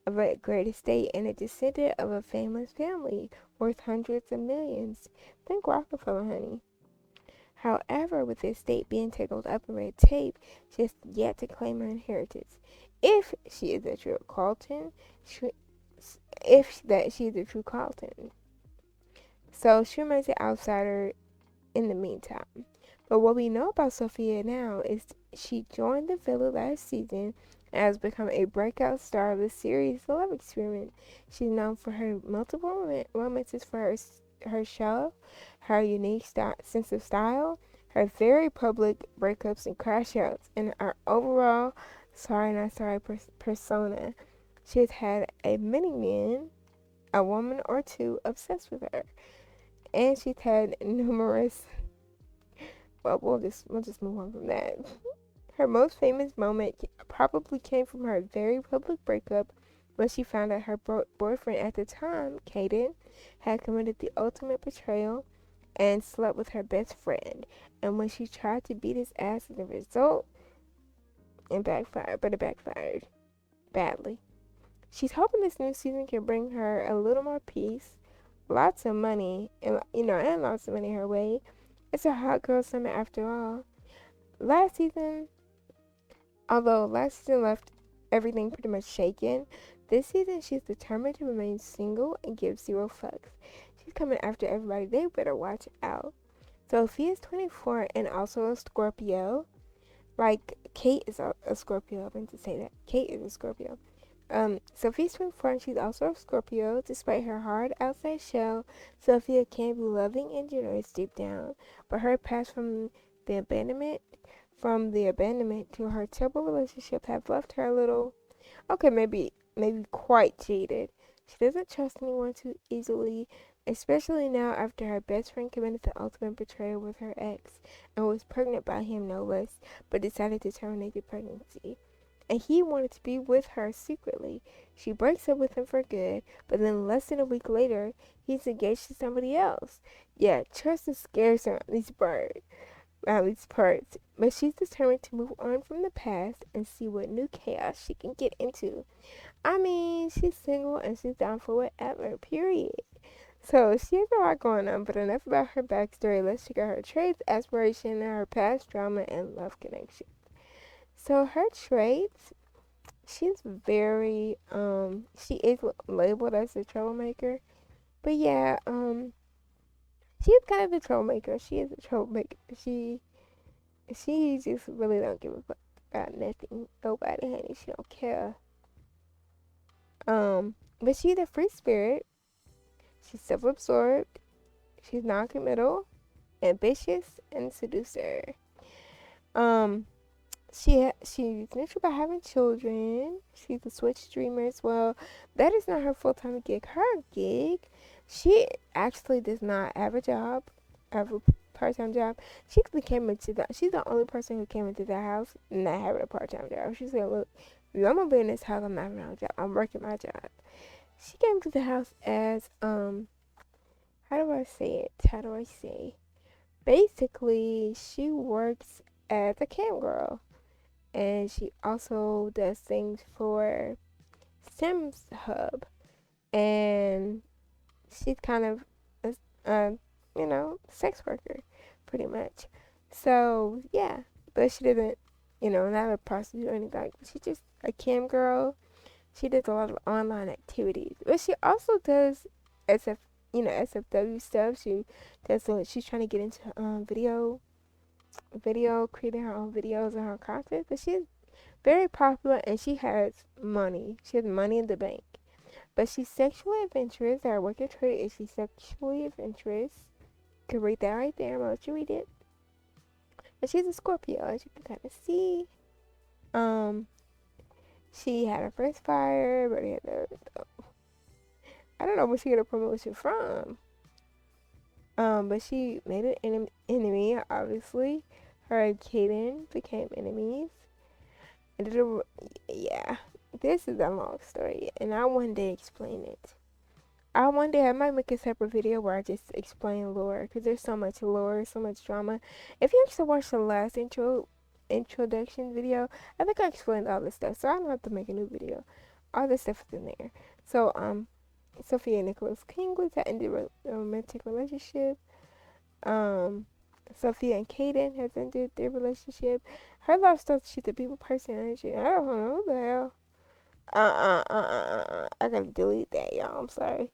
of a great estate and a descendant of a famous family worth hundreds of millions. Think Rockefeller, honey. However, with the estate being tangled up in red tape, she has yet to claim her inheritance. If she is a true Carlton, she is a true Carlton. So she remains an outsider in the meantime. But what we know about Sophia now is she joined the Villa last season and has become a breakout star of the series The Love Experiment. She's known for her multiple romances for her show, her unique sense of style, her very public breakups and crash outs, and her overall sorry, not sorry, persona. She has had a many men, a woman or two, obsessed with her, and she's had numerous. Well, we'll just move on from that. Her most famous moment probably came from her very public breakup when she found out her boyfriend at the time, Caden, had committed the ultimate betrayal and slept with her best friend. And when she tried to beat his ass as a result, it backfired badly. She's hoping this new season can bring her a little more peace, lots of money, and lots of money her way. It's a hot girl summer after all. Last season, Although last season left everything pretty much shaken, this season she's determined to remain single and give zero fucks. She's coming after everybody. They better watch out. Sophia's 24 and also a Scorpio. Like, Kate is a Scorpio. I meant to say that. Kate is a Scorpio. Sophia's 24 and she's also a Scorpio. Despite her hard outside shell, Sophia can be loving and generous deep down. But her past the abandonment to her terrible relationship have left her a little, okay, maybe quite jaded. She doesn't trust anyone too easily, especially now after her best friend committed the ultimate betrayal with her ex and was pregnant by him, no less, but decided to terminate the pregnancy. And he wanted to be with her secretly. She breaks up with him for good, but then less than a week later, he's engaged to somebody else. Yeah, trust is scarce on these parts, but she's determined to move on from the past and see what new chaos she can get into. I mean, she's single and she's down for whatever, period. So she has a lot going on, but enough about her backstory. Let's check out her traits, aspiration, and her past drama and love connection. So her traits, she's very, she is labeled as a troublemaker, but yeah, she's kind of a troublemaker. She is a troublemaker. She just really don't give a fuck about nothing, nobody, honey. She don't care. But she's a free spirit. She's self-absorbed. She's non-committal, ambitious, and seducer. Um, she's neutral about having children. She's a Switch streamer as well. That is not her full-time gig. Her gig, she actually does not have a job, have a part-time job. She's the only person who came into the house not having a part-time job. She said, "Look, if I'm gonna be in this house, I'm not having a job. I'm working my job." She came to the house as how do I say it? How do I say? Basically, she works as a cam girl, and she also does things for Sims Hub, and she's kind of a sex worker, pretty much. So yeah, but she doesn't, not a prostitute or anything. She's just a cam girl. She does a lot of online activities, but she also does SF, SFW stuff. She's trying to get into creating her own videos and her content. But she's very popular and she has money. She has money in the bank. But she's sexually adventurous. Her working trait is she's sexually adventurous. You can read that right there. I'm gonna let you read it. But she's a Scorpio, as you can kind of see. She had her first fire, but I don't know where she got a promotion from. But she made an enemy, obviously. Her and Kaden became enemies. Yeah, this is a long story, and I one day explain it. I might make a separate video where I just explain lore, because there's so much lore, so much drama. If you actually watch the last introduction video, I think I explained all this stuff, so I don't have to make a new video. All this stuff is in there. So, Sophia and Nicholas Kingwoods had ended a romantic relationship. Sophia and Kaden has ended their relationship. Her love story, she's a people person, and I don't know what the hell. I gotta delete that, y'all. I'm sorry.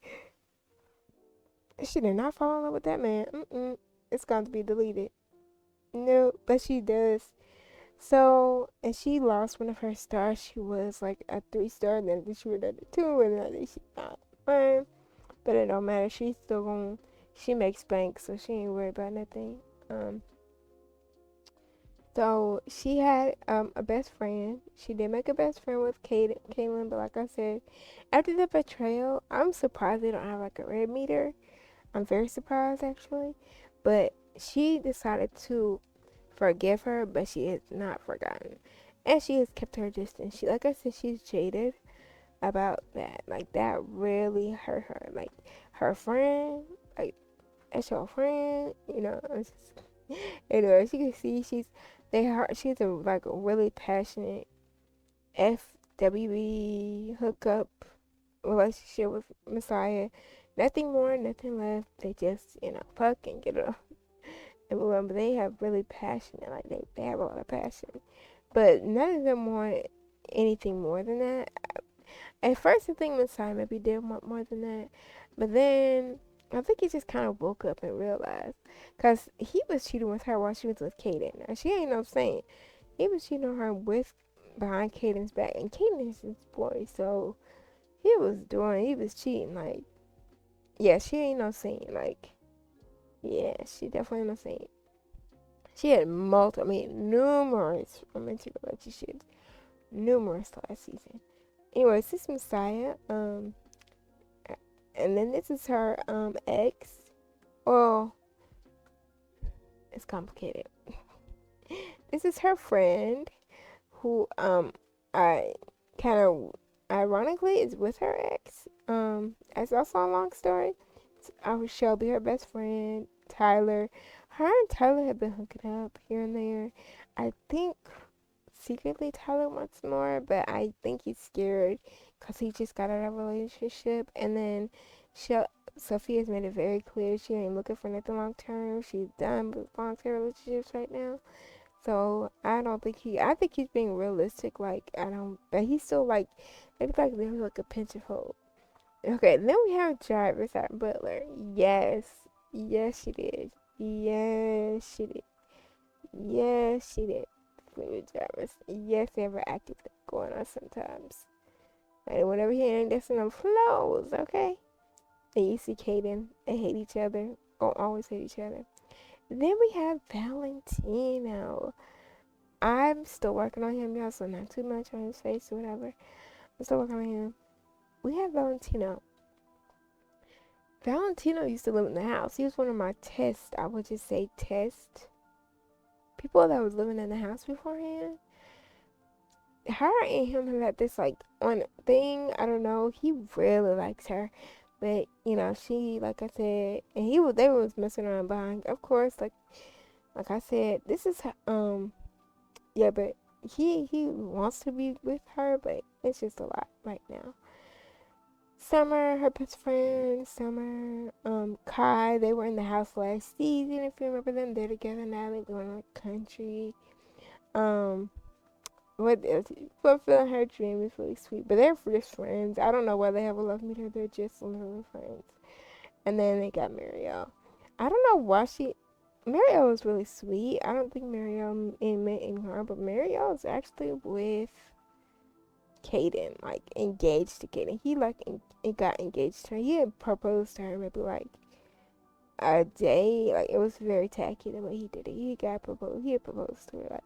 She did not fall in love with that man. It's going to be deleted. No, but she does. So, and she lost one of her stars. She was like a 3-star, and then she was at a 2, and then she's not 1. But it don't matter. She's still she makes bank, so she ain't worried about nothing. So she had a best friend. She did make a best friend with Caitlyn, but like I said, after the betrayal, I'm surprised they don't have like a red meter. I'm very surprised actually, but she decided to forgive her, but she has not forgotten, and she has kept her distance. She, like I said, she's jaded about that. Like that really hurt her. Like her friend, like that's your friend, you know. It's just, anyway, she can see she's a like a really passionate FWB hookup relationship with Messiah. Nothing more, nothing less. They just, fuck and get up and move on. But they have really passionate, like they have a lot of passion. But none of them want anything more than that. At first, I think Messiah maybe did want more than that. But then I think he just kind of woke up and realized. Because he was cheating with her while she was with Kaden. Now, she ain't no saint. He was cheating on her with behind Caden's back. And Caden is his boy. So he was cheating. Like, yeah, she ain't no saint. Like, yeah, she definitely ain't no saint. She had numerous romantic relationships. Numerous last season. Anyways, this Messiah, and then this is her ex. Well, it's complicated. This is her friend who I kind of ironically is with her ex. It's also a long story. Shelby, her best friend, Tyler. Her and Tyler have been hooking up here and there. I think secretly Tyler wants more, but I think he's scared because he just got out of a relationship. And then Sophie has made it very clear she ain't looking for nothing long term. She's done with long term relationships right now. So I don't think I think he's being realistic. Like, I don't, but he's still like, maybe like there's like a pinch of hope. Okay, then we have Jarvis, our butler. Yes, yes, she did. Yes, she did. Yes, she did. Fluid Jarvis. Yes, they have an active thing going on sometimes. Like, whenever he ain't dancing them flows, okay? And you see Kaden, they hate each other. Or always hate each other. Then we have Valentino. I'm still working on him, y'all, so not too much on his face or whatever. I'm still working on him. We have Valentino. Valentino used to live in the house. He was one of my test, I would just say test people that was living in the house beforehand. Her and him have had this like on thing. I don't know. He really likes her, but she, like I said, and they was messing around behind. Of course, like I said, this is yeah, but he wants to be with her, but it's just a lot right now. Summer, her best friend, Summer, Kai, they were in the house last season. If you remember them, they're together now. They're going to the country. What else? Fulfilling her dream is really sweet, but they're just friends. I don't know why they have a love meter. They're just literally friends. And then they got Marielle. I don't know why Marielle was really sweet. I don't think Marielle met in her, but Marielle is actually with Kaden, like engaged to Kaden. He got engaged to her. He had proposed to her maybe like a day. Like, it was very tacky the way he did it. He had proposed to her like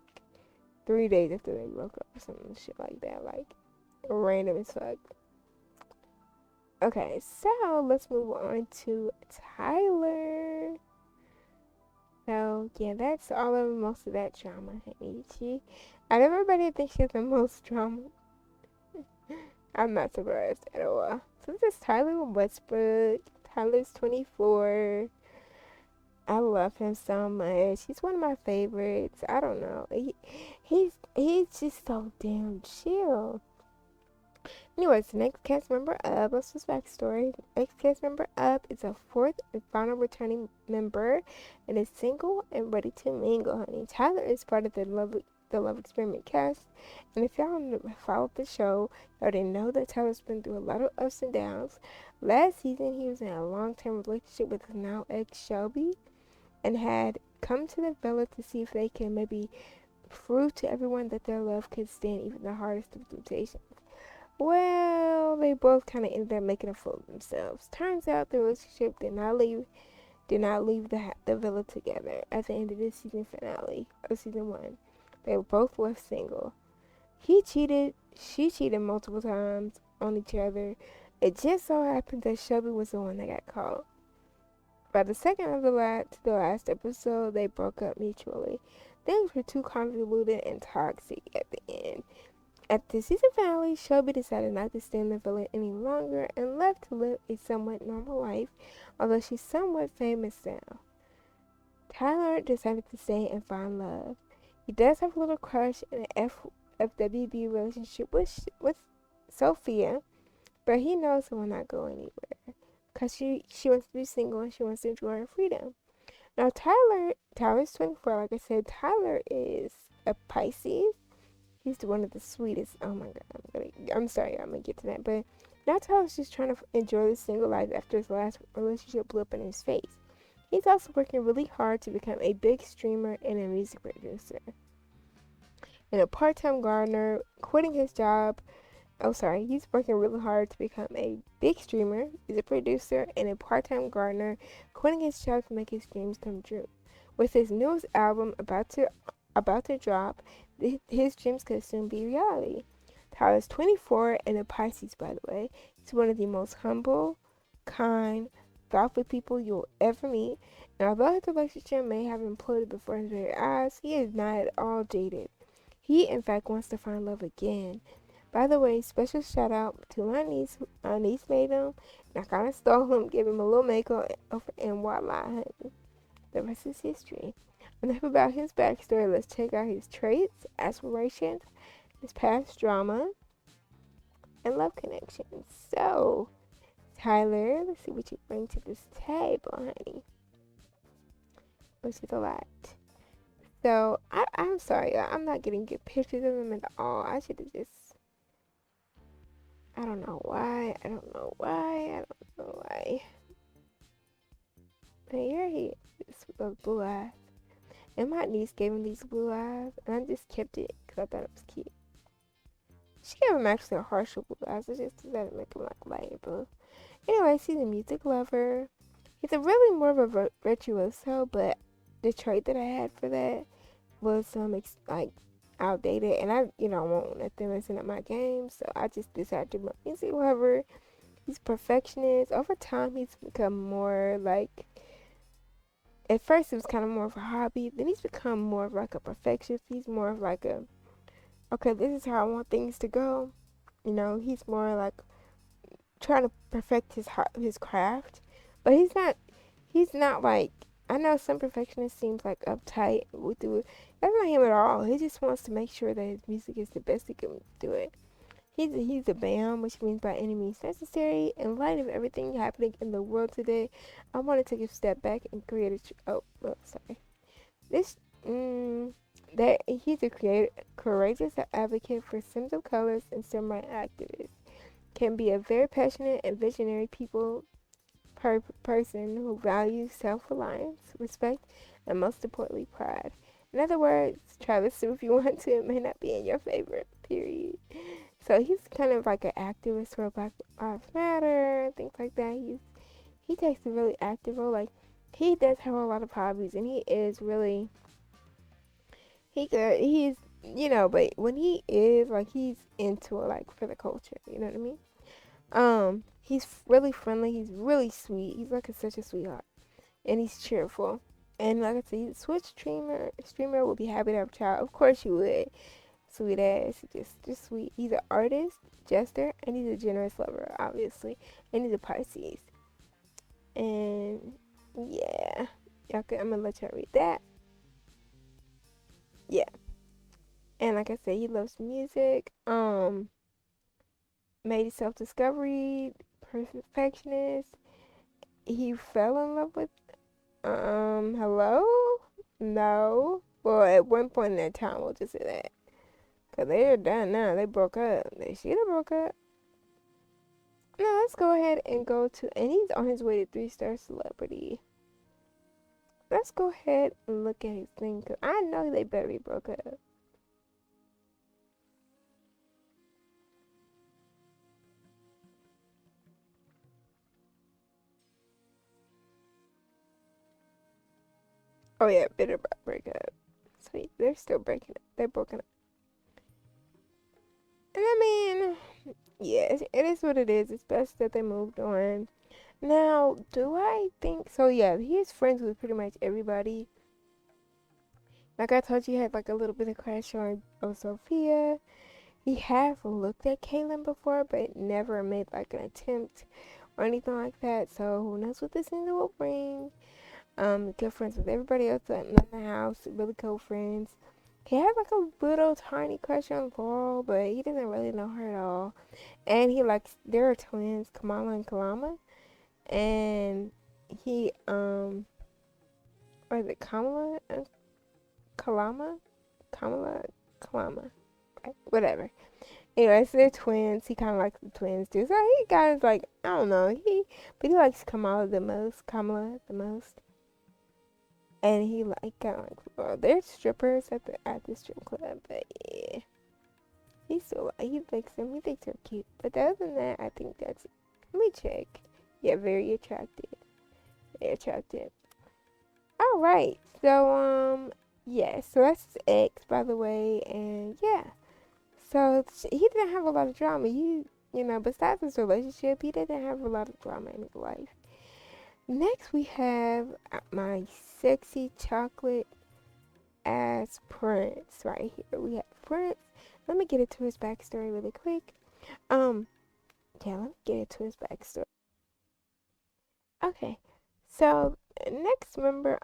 3 days after they broke up or some shit like that. Like, random as fuck. Okay, so let's move on to Tyler. So yeah, that's all of most of that drama. Out of everybody, I think she has the most drama. I'm not surprised at all. So this is Tyler Westbrook. Tyler's 24. I love him so much. He's one of my favorites. I don't know. He's just so damn chill. Anyways, the next cast member up, let's just backstory. Next cast member up is a fourth and final returning member and is single and ready to mingle, honey. Tyler is part of the Love Experiment cast, and if y'all followed the show, y'all already know that Tyler's been through a lot of ups and downs. Last season, he was in a long-term relationship with his now ex Shelby, and had come to the villa to see if they can maybe prove to everyone that their love could stand even the hardest of temptations. Well, they both kind of ended up making a fool of themselves. Turns out the relationship did not leave the villa together at the end of this season finale of season 1. They both left single. He cheated, she cheated multiple times on each other. It just so happened that Shelby was the one that got caught. By the second of the last episode, they broke up mutually. Things were too convoluted and toxic at the end. At the season finale, Shelby decided not to stay in the villa any longer and left to live a somewhat normal life, although she's somewhat famous now. Tyler decided to stay and find love. He does have a little crush in an FWB relationship with Sophia, but he knows it will not go anywhere because she wants to be single and she wants to enjoy her freedom. Now Tyler's 24. Like I said, Tyler is a Pisces. He's one of the sweetest. Oh my god, I'm sorry, I'm gonna get to that. But now Tyler's just trying to enjoy the single life after his last relationship blew up in his face. He's also working really hard to become a big streamer and a music producer. And a part-time gardener, quitting his job. He's working really hard to become a big streamer, he's a producer, and a part-time gardener, quitting his job to make his dreams come true. With his newest album about to drop, his dreams could soon be reality. Tyler's 24 and a Pisces, by the way. He's one of the most humble, kind, thoughtful people you'll ever meet. And although his relationship may have imploded before his very eyes, he is not at all jaded. He, in fact, wants to find love again. By the way, special shout out to my niece. My niece made him, and I kind of stole him, gave him a little makeover, and voila, honey. The rest is history. Enough about his backstory. Let's check out his traits, aspirations, his past drama, and love connections. So, Tyler, let's see what you bring to this table, honey. Which is a lot. So, I'm sorry. I'm not getting good pictures of him at all. I should have just... I don't know why. But here he is with blue eyes. And my niece gave him these blue eyes, and I just kept it because I thought it was cute. She gave him actually a harsher blue eyes. It just doesn't make him like lighter blue. Anyways, he's a music lover. He's a really more of a virtuoso, but the trait that I had for that was like outdated, and I won't let them listen at my game, so I just decided to be a music lover. He's a perfectionist. Over time, he's become more like. At first, it was kind of more of a hobby. Then he's become more of like a perfectionist. He's more of like a, okay, this is how I want things to go. He's more like trying to perfect his craft, but he's not. He's not like. I know some perfectionists seems like uptight with it. That's not him at all. He just wants to make sure that his music is the best he can do it. He's a BAM, which means by any means necessary. In light of everything happening in the world today, I want to take a step back and create that he's a courageous advocate for simple colors and samurai activist. Can be a very passionate and visionary person who values self-reliance, respect, and most importantly, pride. In other words, try this if you want to. It may not be in your favor, period. So he's kind of like an activist for Black Lives Matter, things like that. He takes a really active role. Like, he does have a lot of hobbies, and he is really, but when he is, like, he's into it, like, for the culture, you know what I mean? He's really friendly. He's really sweet. He's like such a sweetheart, and he's cheerful. And like I said, he's a Switch streamer. Streamer will be happy to have a child. Of course you would. Sweet ass, just sweet. He's an artist, jester, and he's a generous lover, obviously. And he's a Pisces. And yeah, okay, I'm gonna let y'all read that. Yeah, and like I said, he loves music. Made self-discovery, perfectionist. He fell in love with hello? No. Well, at one point in that time, we'll just say that. Because they're done now. They broke up. They should have broke up. Now, let's go ahead and go to... And he's on his way to 3-star celebrity. Let's go ahead and look at his thing. Because I know they better be broke up. Oh, yeah. Better break up. So, actually. They're still breaking up. They're broken up. And I mean, yeah, it is what it is. It's best that they moved on. Now, do I think so? Yeah, he's friends with pretty much everybody. Like I told you, he had like a little bit of crush on Sophia. He have looked at Kaylin before, but never made like an attempt or anything like that. So who knows what this season will bring? Good friends with everybody else in the house. Really cool friends. He has like a little tiny crush on Laurel, but he doesn't really know her at all. And he likes, they're twins, Kamala and Kalama. And he or is it Kamala and Kalama? Kamala, okay, whatever. Anyways, they're twins. He kind of likes the twins too. So he kind of like, I don't know. But he likes Kamala the most. And he like kind of like, well, they're strippers at the strip club. But yeah, he likes them. He thinks they're cute. But other than that, I think that's it. Let me check. Yeah, very attractive. Very attractive. All right. So yeah. So that's his ex, by the way, and yeah. So he didn't have a lot of drama. Besides his relationship, he didn't have a lot of drama in his life. Next, we have my sexy chocolate ass Prince right here. We have Prince. Let me get into his backstory really quick. Yeah, let me get into his backstory. Okay, so next member,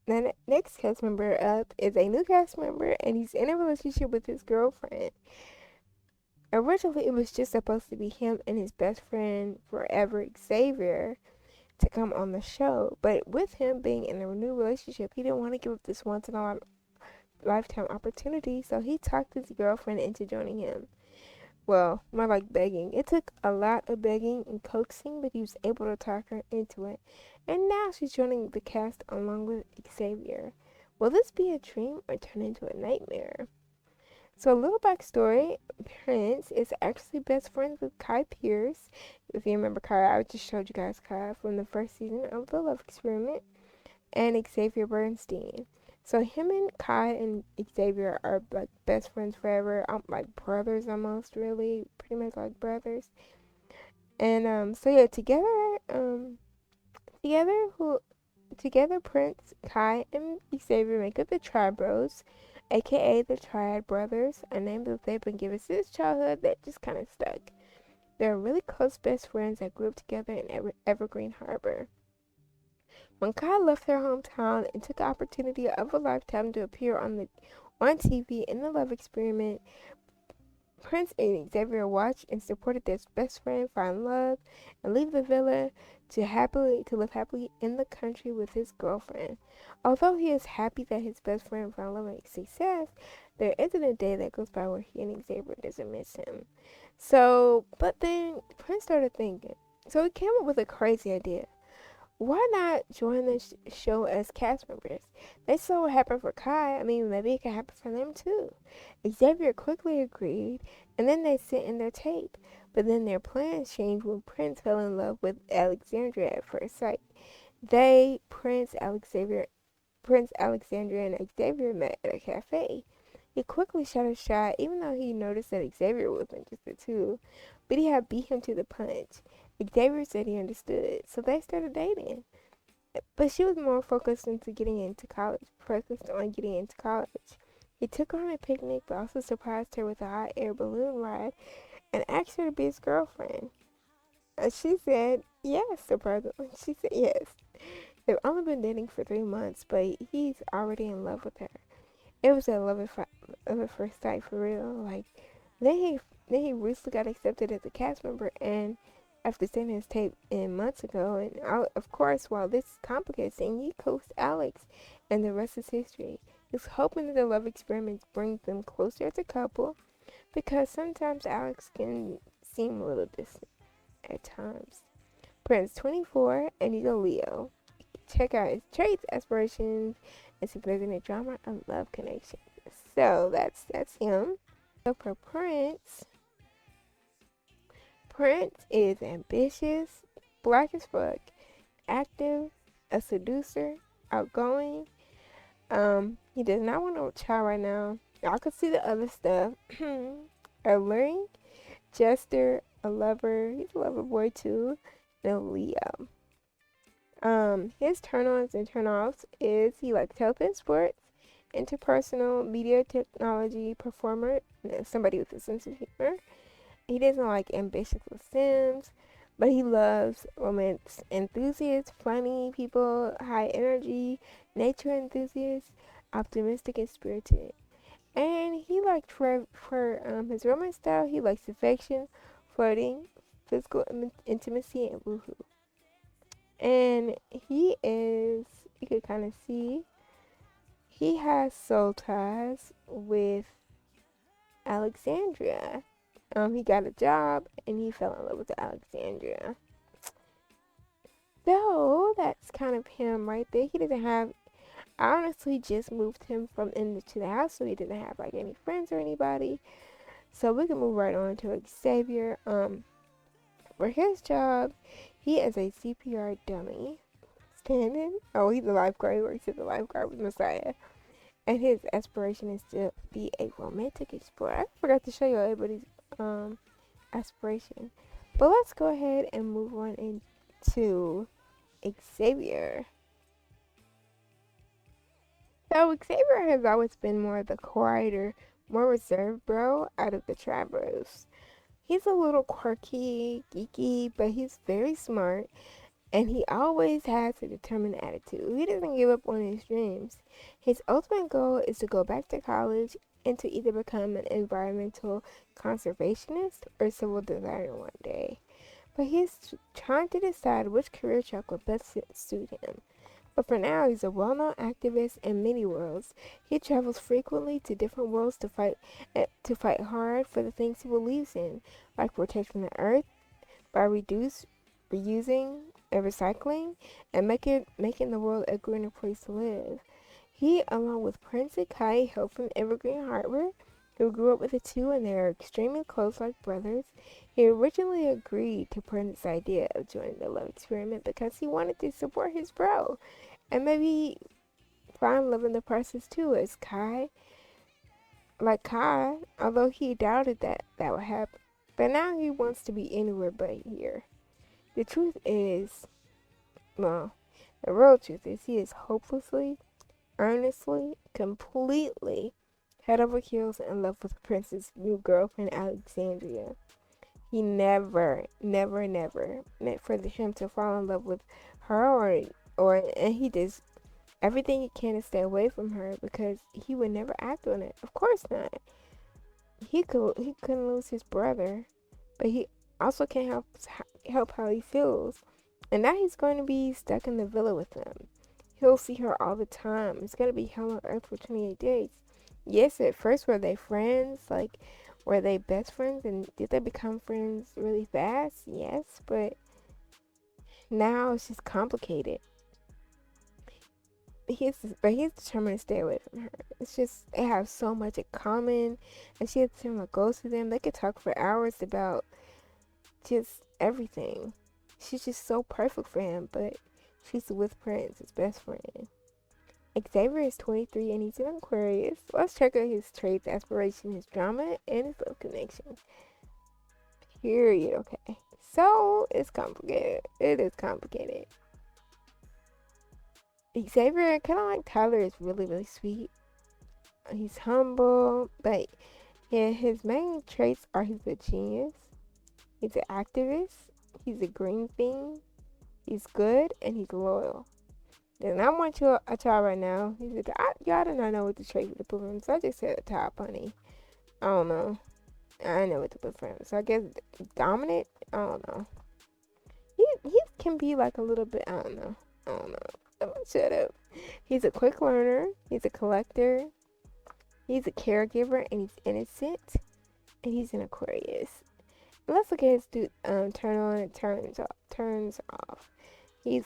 the next cast member up is a new cast member, and he's in a relationship with his girlfriend. Originally, it was just supposed to be him and his best friend forever, Xavier, to come on the show. But with him being in a new relationship, he didn't want to give up this once in a lifetime opportunity, so he talked his girlfriend into joining him. Well, more like begging. It took a lot of begging and coaxing, but he was able to talk her into it. And now she's joining the cast along with Xavier. Will this be a dream or turn into a nightmare? So, a little backstory, Prince is actually best friends with Kai Pierce. If you remember Kai, I just showed you guys Kai from the first season of The Love Experiment, and Xavier Bernstein. So, him and Kai and Xavier are like best friends forever. Like brothers almost, really. Pretty much like brothers. And so yeah, together who together Prince, Kai, and Xavier make up the Triad Bros, aka the Triad Brothers, a name that they've been given since childhood that just kind of stuck. They're really close best friends that grew up together in Evergreen Harbor. When Kai left their hometown and took the opportunity of a lifetime to appear on TV in the Love Experiment, Prince and Xavier watched and supported their best friend find love and leave the villa to live happily in the country with his girlfriend. Although he is happy that his best friend found love and success, there isn't a day that goes by where he and Xavier doesn't miss him. But then Prince started thinking. So he came up with a crazy idea. Why not join the show as cast members? They saw what happened for Kai. I mean, maybe it could happen for them too. Xavier quickly agreed, and then they sent in their tape. But then their plans changed when Prince fell in love with Alexandria at first sight. Prince Alexandria, and Xavier met at a cafe. He quickly shot a shot, even though he noticed that Xavier was interested too. But he had beat him to the punch. Xavier said he understood, so they started dating. But she was more focused on getting into college. He took her on a picnic, but also surprised her with a hot air balloon ride and asked her to be his girlfriend. And she said yes, surprisingly. She said yes. They've only been dating for 3 months, but he's already in love with her. It was a love at first sight for real. Like, then he recently got accepted as a cast member, and after sending his tape in months ago, and of course, while this complicates things, he coached Alex, and the rest is history. He's hoping that the love experiments bring them closer as a couple, because sometimes Alex can seem a little distant at times. Prince 24, and he's a Leo. Check out his traits, aspirations, and see if there's any drama or love connection. So that's him. So for Prince is ambitious, black as fuck, active, a seducer, outgoing. He does not want a child right now. Y'all can see the other stuff. Alluring, jester, a lover. He's a lover boy too. And a Leo. His turn-ons and turn-offs is he likes health and sports, interpersonal, media, technology, performer, somebody with a sense of humor. He doesn't like ambitious with Sims, but he loves romance enthusiasts, funny people, high energy, nature enthusiasts, optimistic and spirited. And he liked for his romance style, he likes affection, flirting, physical intimacy, and woohoo. And he is, you could kind of see, he has soul ties with Alexandria. He got a job and he fell in love with Alexandria. So that's kind of him right there. He doesn't have. I honestly just moved him from into the house, so he didn't have like any friends or anybody. So we can move right on to Xavier. For his job, he is a CPR dummy. Standing. Oh, he's a lifeguard. He works as a lifeguard with Messiah. And his aspiration is to be a romantic explorer. I forgot to show you everybody's aspiration. But let's go ahead and move on into Xavier. So Xavier has always been more the quieter, more reserved bro out of the trap bros. He's a little quirky, geeky, but he's very smart, and he always has a determined attitude. He doesn't give up on his dreams. His ultimate goal is to go back to college and to either become an environmental conservationist or civil designer one day. But he's trying to decide which career track will best suit him. But for now, he's a well-known activist in many worlds. He travels frequently to different worlds to fight hard for the things he believes in, like protecting the earth by reusing, and recycling, and making the world a greener place to live. He, along with Prince and Kai, hail from Evergreen Harbor, who grew up with the two and they are extremely close like brothers. He originally agreed to Prince's idea of joining the love experiment because he wanted to support his bro and maybe find love in the process too, as Kai, although he doubted that would happen. But now he wants to be anywhere but here. The truth is, well, the real truth is he is hopelessly, earnestly, completely head over heels in love with Prince's new girlfriend, Alexandria. He never, never, never meant for him to fall in love with her and he does everything he can to stay away from her because he would never act on it. Of course not. He couldn't lose his brother, but he also can't help how he feels. And now he's going to be stuck in the villa with them. He'll see her all the time. It's gonna be hell on earth for 28 days. Yes, at first were they friends? Like, were they best friends? And did they become friends really fast? Yes, but now it's just complicated. He's determined to stay away from her. It's just they have so much in common, and she has him that goes to them. They could talk for hours about just everything. She's just so perfect for him, but she's with Prince, his best friend. Xavier is 23 and he's an Aquarius. Let's check out his traits, aspiration, his drama, and his love connection. Period. Okay. So it's complicated. It is complicated. Xavier, kind of like Tyler, is really, really sweet. He's humble, but yeah, his main traits are he's a genius, he's an activist, he's a green thing, he's good, and he's loyal. And I want you a child right now. Y'all do not know what the traits to put for him, so I just said a top, honey. I don't know. I know what to put for him. So I guess dominant. I don't know. He can be like a little bit. I don't know. Shut up. He's a quick learner. He's a collector. He's a caregiver, and he's innocent. And he's an Aquarius. Let's look at his turn on and turns off. He's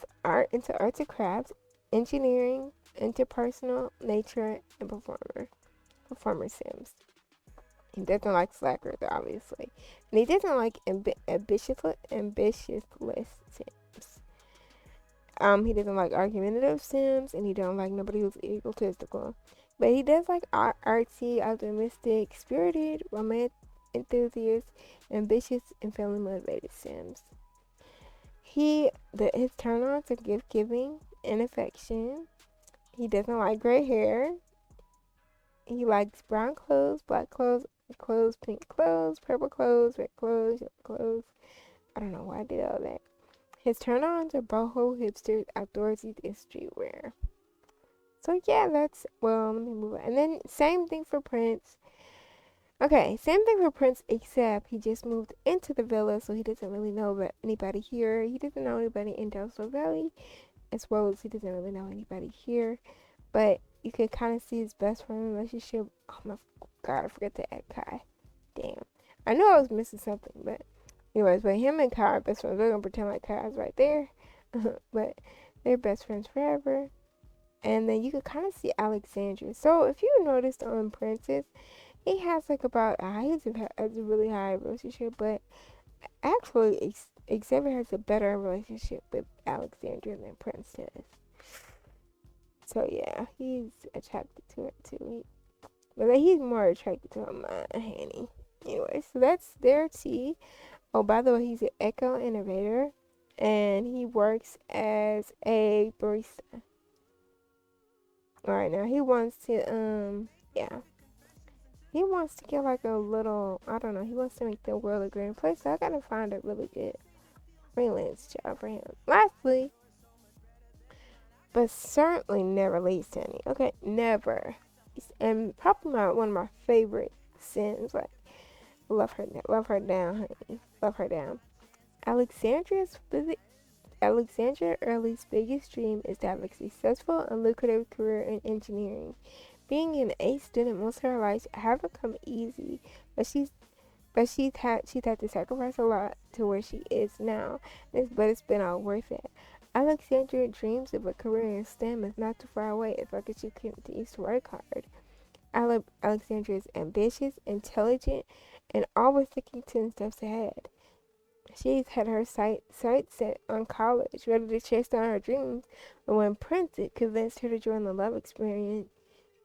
into arts and crafts, engineering, interpersonal, nature, and performer sims. He doesn't like slackers, obviously. And he doesn't like ambitious sims. He doesn't like argumentative Sims, and he don't like nobody who's egotistical. But he does like artsy, optimistic, spirited, romantic enthusiast, ambitious, and family motivated Sims. His turn-ons are gift giving and affection. He doesn't like gray hair. He likes brown clothes, black clothes, pink clothes, purple clothes, red clothes, yellow clothes. I don't know why I did all that. His turn-ons are boho, hipsters, outdoorsy, and streetwear. So yeah, let me move on. And then same thing for Prince. Okay, same thing for Prince, except he just moved into the villa, so he doesn't really know anybody here. He doesn't know anybody in Delaware Valley, as well as he doesn't really know anybody here. But you can kind of see his best friend relationship. Oh my god, I forgot to add Kai. Damn. I knew I was missing something, but anyways, but him and Kai are best friends. We're gonna pretend like Kai's right there. But they're best friends forever. And then you can kind of see Alexandria. So if you noticed on Princess, he has like about has a really high relationship, but actually Xavier has a better relationship with Alexandria than Prince does. So yeah, he's attracted to her too. But he's more attracted to her Hanny. Anyway, so that's their tea. Oh, by the way, he's an eco innovator, and he works as a barista. All right, now he wants to yeah, he wants to get like a little, I don't know, he wants to make the world a great place. So I gotta find a really good freelance job for him. Lastly, but certainly never least any. Okay, never. And probably one of my favorite sins. Like love her down, honey, love her down. Alexandria's Alexandria Early's biggest dream is to have a successful and lucrative career in engineering. Being an A student most of her life haven't come easy, but she's had to sacrifice a lot to where she is now. But it's been all worth it. Alexandria dreams of a career in STEM is not too far away as long as she continues to work hard. Alexandria is ambitious, intelligent, and always thinking 10 steps ahead. She's had her sights set on college, ready to chase down her dreams, but when Prince convinced her to join the love experience,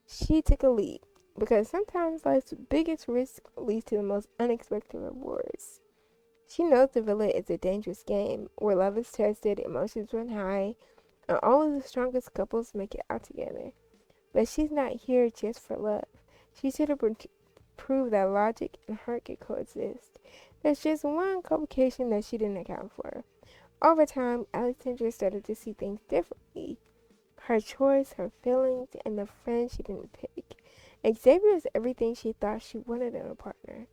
she took a leap. Because sometimes life's biggest risk leads to the most unexpected rewards. She knows the villa is a dangerous game where love is tested, emotions run high, and only the strongest couples make it out together. But she's not here just for love. She's here to prove that logic and heart can coexist. There's just one complication that she didn't account for. Over time, Alexandra started to see things differently. Her choice, her feelings, and the friends she didn't pick. Xavier is everything she thought she wanted in a partner.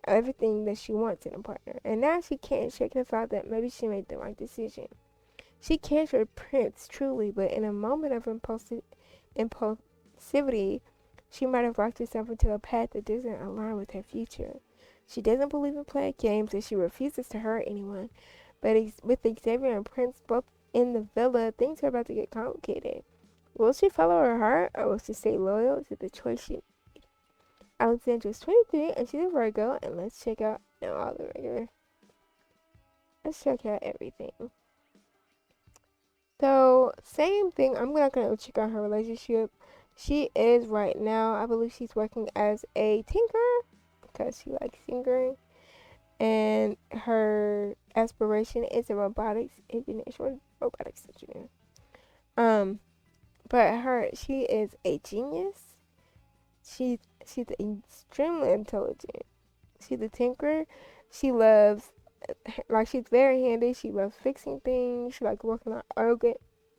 Everything that she wants in a partner. And now she can't shake the thought that maybe she made the right decision. She cares for Prince truly, but in a moment of impulsivity, she might have locked herself into a path that doesn't align with her future. She doesn't believe in playing games and she refuses to hurt anyone. But with Xavier and Prince both in the villa, things are about to get complicated. Will she follow her heart or will she stay loyal to the choice she made? Alexandra's 23 and she's a Virgo, and let's check out all the regular. Let's check out everything. So, same thing. I'm not gonna check out her relationship. She is right now, I believe she's working as a tinker because she likes tinkering. And her aspiration is a robotics engineer. Robotics engineer. But she is a genius. She's extremely intelligent. She's a tinker. She loves, like, she's very handy. She loves fixing things. She likes working on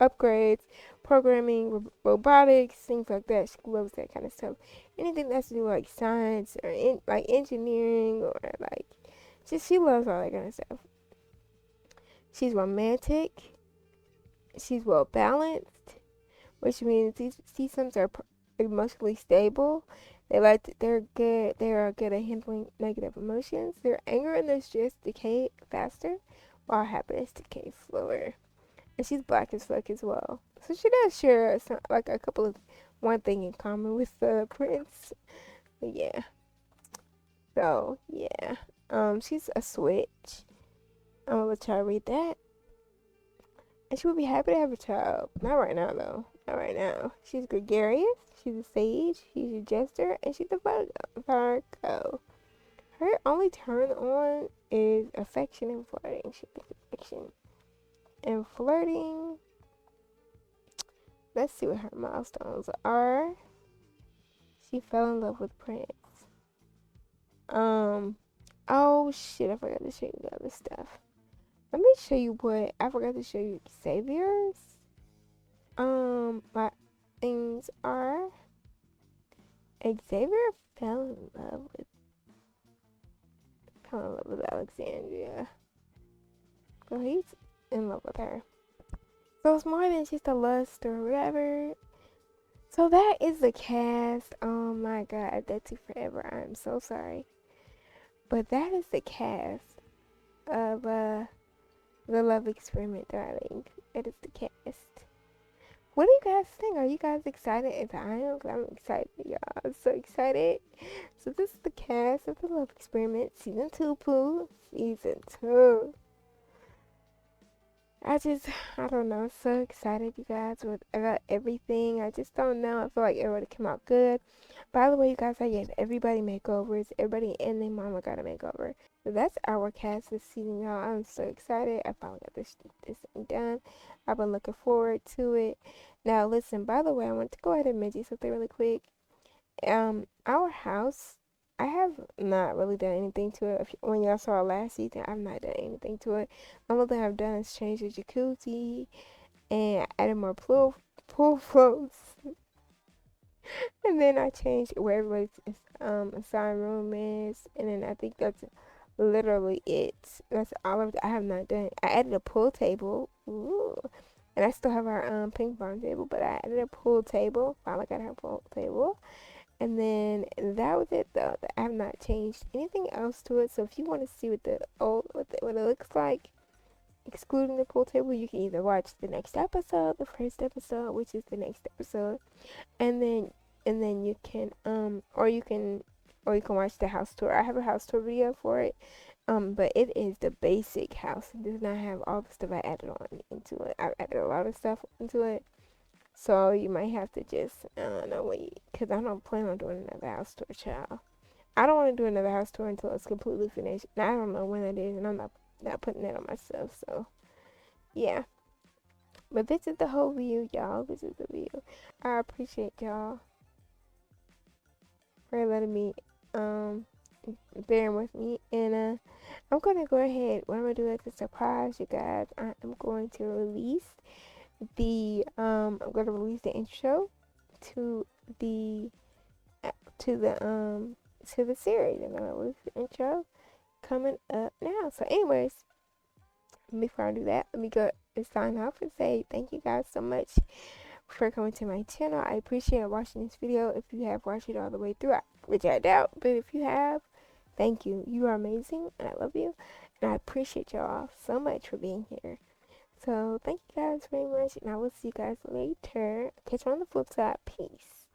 upgrades, programming, robotics, things like that. She loves that kind of stuff. Anything that has to do with like science or like engineering or like she loves all that kind of stuff. She's romantic. She's well balanced, which means these Sims are emotionally stable. They're good. They are good at handling negative emotions. Their anger and their stress decay faster, while happiness decays slower. And she's black as fuck as well. So she does share like a couple of one thing in common with the prince. But yeah. So yeah. She's a switch. I'm gonna let y'all read that. And she would be happy to have a child. Not right now, though. Not right now. She's gregarious. She's a sage. She's a jester. And she's a Virgo. Her only turn on is affection and flirting. She likes affection and flirting. Let's see what her milestones are. She fell in love with Prince. Oh shit, I forgot to show you the other stuff. Let me show you what I forgot to show you. Xavier's. My things are Xavier fell in love with Alexandria. So he's in love with her. So it's more than just a lust or whatever. So that is the cast. Oh my god, that took forever. I'm so sorry. But that is the cast of The Love Experiment, darling. That is the cast. What do you guys think? Are you guys excited as I am? Because I'm excited, y'all. I'm so excited. So this is the cast of The Love Experiment, Season 2, Pooh. Season 2. I don't know. I'm so excited, you guys, about everything. I just don't know. I feel like everybody came out good. By the way, you guys, I gave everybody makeovers. Everybody and their mama got a makeover. So that's our cast this season, y'all. I'm so excited. I finally got this thing done. I've been looking forward to it. Now, listen, by the way, I want to go ahead and mention something really quick. Our house, I have not really done anything to it. When y'all saw last season, I've not done anything to it. The only thing I've done is change the jacuzzi and added more pool floats. And then I changed where everybody's assigned room is, and then I think that's literally it. That's all of it. I have not done. I added a pool table. Ooh. And I still have our ping pong table, but I added a pool table. Finally got our pool table. And then that was it though. I have not changed anything else to it. So if you want to see what what it looks like, excluding the pool table, you can either watch the next episode, the first episode, which is the next episode, and then you can watch the house tour. I have a house tour video for it. But it is the basic house. It does not have all the stuff I added on into it. I added a lot of stuff into it. So you might have to just, I don't know, wait. Because I don't plan on doing another house tour, child. I don't want to do another house tour until it's completely finished. Now, I don't know when that is, and I'm not putting that on myself. So, yeah. But this is the whole view, y'all. This is the view. I appreciate y'all for letting me, bearing with me. And, I'm going to go ahead. What I'm going to do is a surprise, you guys. I am going to release I'm going to release the intro to the series. And I'm going to release the intro coming up now. So anyways, before I do that, let me go and sign off and say thank you guys so much for coming to my channel. I appreciate watching this video. If you have watched it all the way through, which I doubt, but if you have, thank you. You are amazing, and I love you, and I appreciate y'all so much for being here. So thank you guys very much, and I will see you guys later. Catch you on the flip side. Peace.